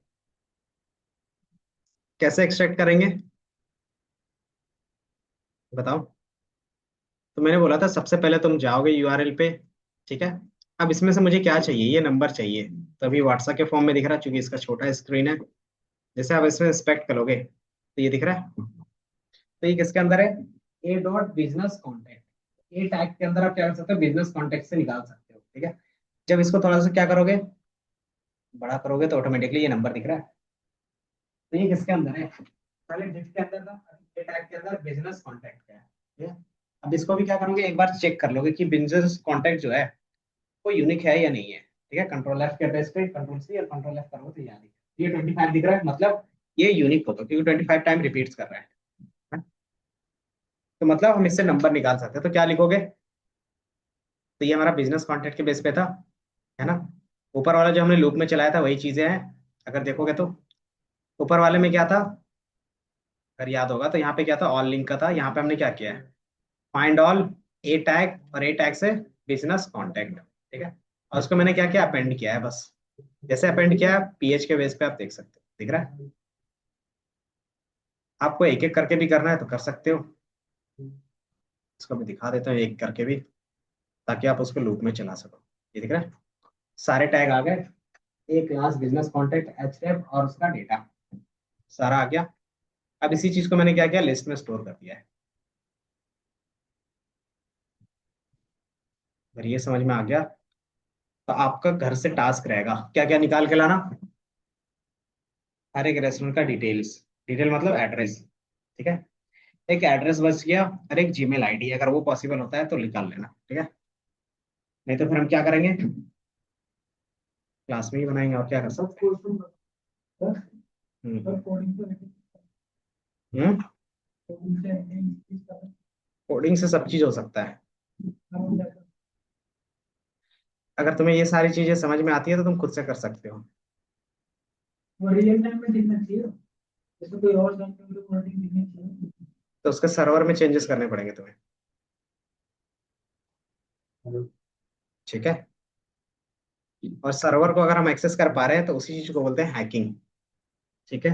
[SPEAKER 1] कैसे एक्सट्रैक्ट करेंगे बताओ तो मैंने बोला था सबसे पहले तुम जाओगे यूआरएल पे ठीक है अब इसमें से मुझे क्या चाहिए ये नंबर चाहिए तो अभी व्हाट्सएप के फॉर्म में दिख रहा है क्योंकि इसका छोटा स्क्रीन है जैसे आप इसमें इंस्पेक्ट करोगे तो ये दिख रहा है तो ये किसके अंदर है ए डॉट बिजनेस कॉन्टेक्ट ए टैग के अंदर आप क्या कर सकते हो बिजनेस कॉन्टेक्ट से निकाल सकते हो ठीक है जब इसको थोड़ा सा क्या करोगे बड़ा करोगे तो ऑटोमेटिकली ये नंबर दिख रहा है तो ये किसके अंदर है पहले डिफ के अंदर था ए टैग के अंदर बिजनेस कॉन्टेक्ट का है ठीक है अब इसको भी क्या करोगे एक बार चेक कर लोगे कि बिजनेस कॉन्टेक्ट जो है वो यूनिक है या नहीं है ठीक है कंट्रोल एफ के बेस पे कंट्रोल सी और कंट्रोल एफ करोगे तो याद ये 25 दिख रहा है मतलब ये यूनिक होगा क्योंकि 25 टाइम रिपीट्स कर रहा है तो मतलब हम इससे नंबर निकाल सकते हैं तो क्या लिखोगे तो ये हमारा बिजनेस कॉन्टेक्ट के बेस पे था है ना ऊपर वाला जो हमने लूप में चलाया था वही चीजें हैं अगर देखोगे तो ऊपर वाले में क्या था अगर याद होगा तो यहाँ पे क्या था ऑल लिंक का था यहाँ पे हमने क्या किया है फाइंड ऑल ए टैग और ए टैग से बिजनेस कॉन्टेक्ट ठीक है और उसको मैंने क्या किया अपेंड किया है बस जैसे अपेंड किया है पीएच के बेस पे आप देख सकते हो दिख रहा है आपको एक एक करके भी करना है तो कर सकते हो इसको मैं दिखा देता हूँ एक करके भी ताकि आप उसको लूप में चला सको ये दिख रहा है सारे टैग आ गए ए क्लास बिजनेस कॉन्टेक्ट एचएफ और उसका डेटा सारा आ गया अब इसी चीज को मैंने क्या किया लिस्ट में स्टोर कर दिया है अगर ये समझ में आ गया तो आपका घर से टास्क रहेगा क्या क्या निकाल के लाना हर एक रेस्टोरेंट का डिटेल्स डिटेल मतलब एड्रेस ठीक है एक एड्रेस बच गया और एक जीमेल आईडी अगर वो पॉसिबल होता है तो निकाल लेना ठीक है नहीं तो फिर हम क्या करेंगे क्लास में ही बनाएंगे और क्या कर सकते हैं हम्म कोडिंग से सब चीज हो सकता है अगर तुम्हें ये सारी चीजें समझ में आती है तो तुम खुद से कर सकते हो वो रियल टाइम में दिखना चाहिए जैसे कोई और सॉफ्टवेयर में कोडिंग दिखनी चाहिए तो उसके सर्वर में चेंजेस करने पड़ेंगे तुम्हें ठीक है और सर्वर को अगर हम एक्सेस कर पा रहे हैं तो उसी चीज को बोलते हैं हैकिंग ठीक है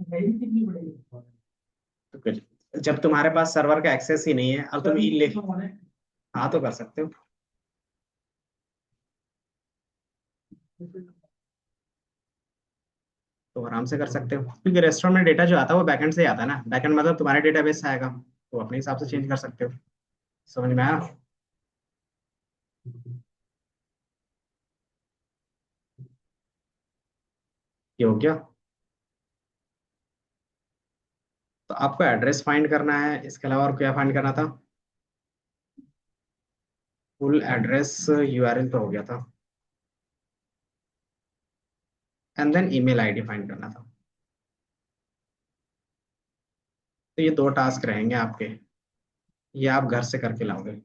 [SPEAKER 2] नहीं कितनी पड़ेगी?
[SPEAKER 1] तो कुछ, जब तुम्हारे पास सर्वर का एक्सेस ही नहीं है, अब तुम ई ले, हाँ तो कर सकते हो। तो आराम से कर सकते हो, क्योंकि रेस्टोरेंट में डेटा जो आता है वो बैकएंड से ही आता है ना। बैकएंड मतलब तुम्हारे डेटाबेस से आएगा, तो अपने हिसाब से चेंज कर सकते हो। समझ में आया? ये हो गया। तो आपको एड्रेस फाइंड करना है, इसके अलावा और क्या फाइंड करना था? फुल एड्रेस यूआरएल तो हो गया था, and then email ID find करना था। तो ये दो टास्क रहेंगे आपके, ये आप घर से करके लाओगे।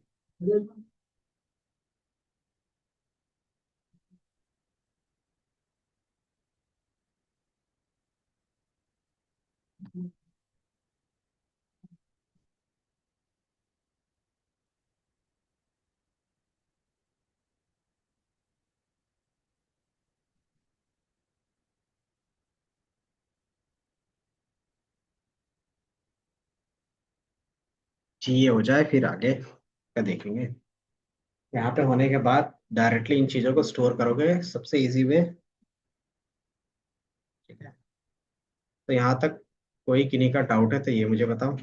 [SPEAKER 1] जी, ये हो जाए फिर आगे का देखेंगे। यहाँ पे होने के बाद डायरेक्टली इन चीज़ों को स्टोर करोगे, सबसे इजी वे। ठीक है, तो यहाँ तक कोई किन्हीं का डाउट है तो ये मुझे बताओ।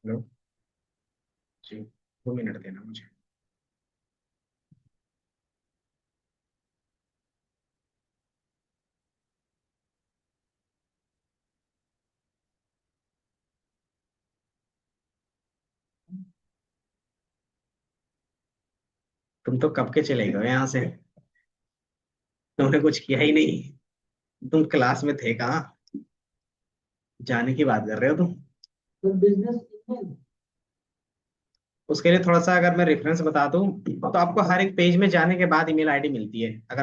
[SPEAKER 1] हेलो। जी, 2 मिनट देना मुझे। तुम तो कब के चले गए यहाँ से, तुमने कुछ किया ही नहीं। तुम क्लास में थे कहाँ, जाने की बात कर रहे हो तुम।
[SPEAKER 2] तो बिजनेस
[SPEAKER 1] उसके लिए थोड़ा सा अगर मैं रेफरेंस बता दूं, तो आपको हर एक पेज में जाने के बाद ईमेल आईडी मिलती है। अगर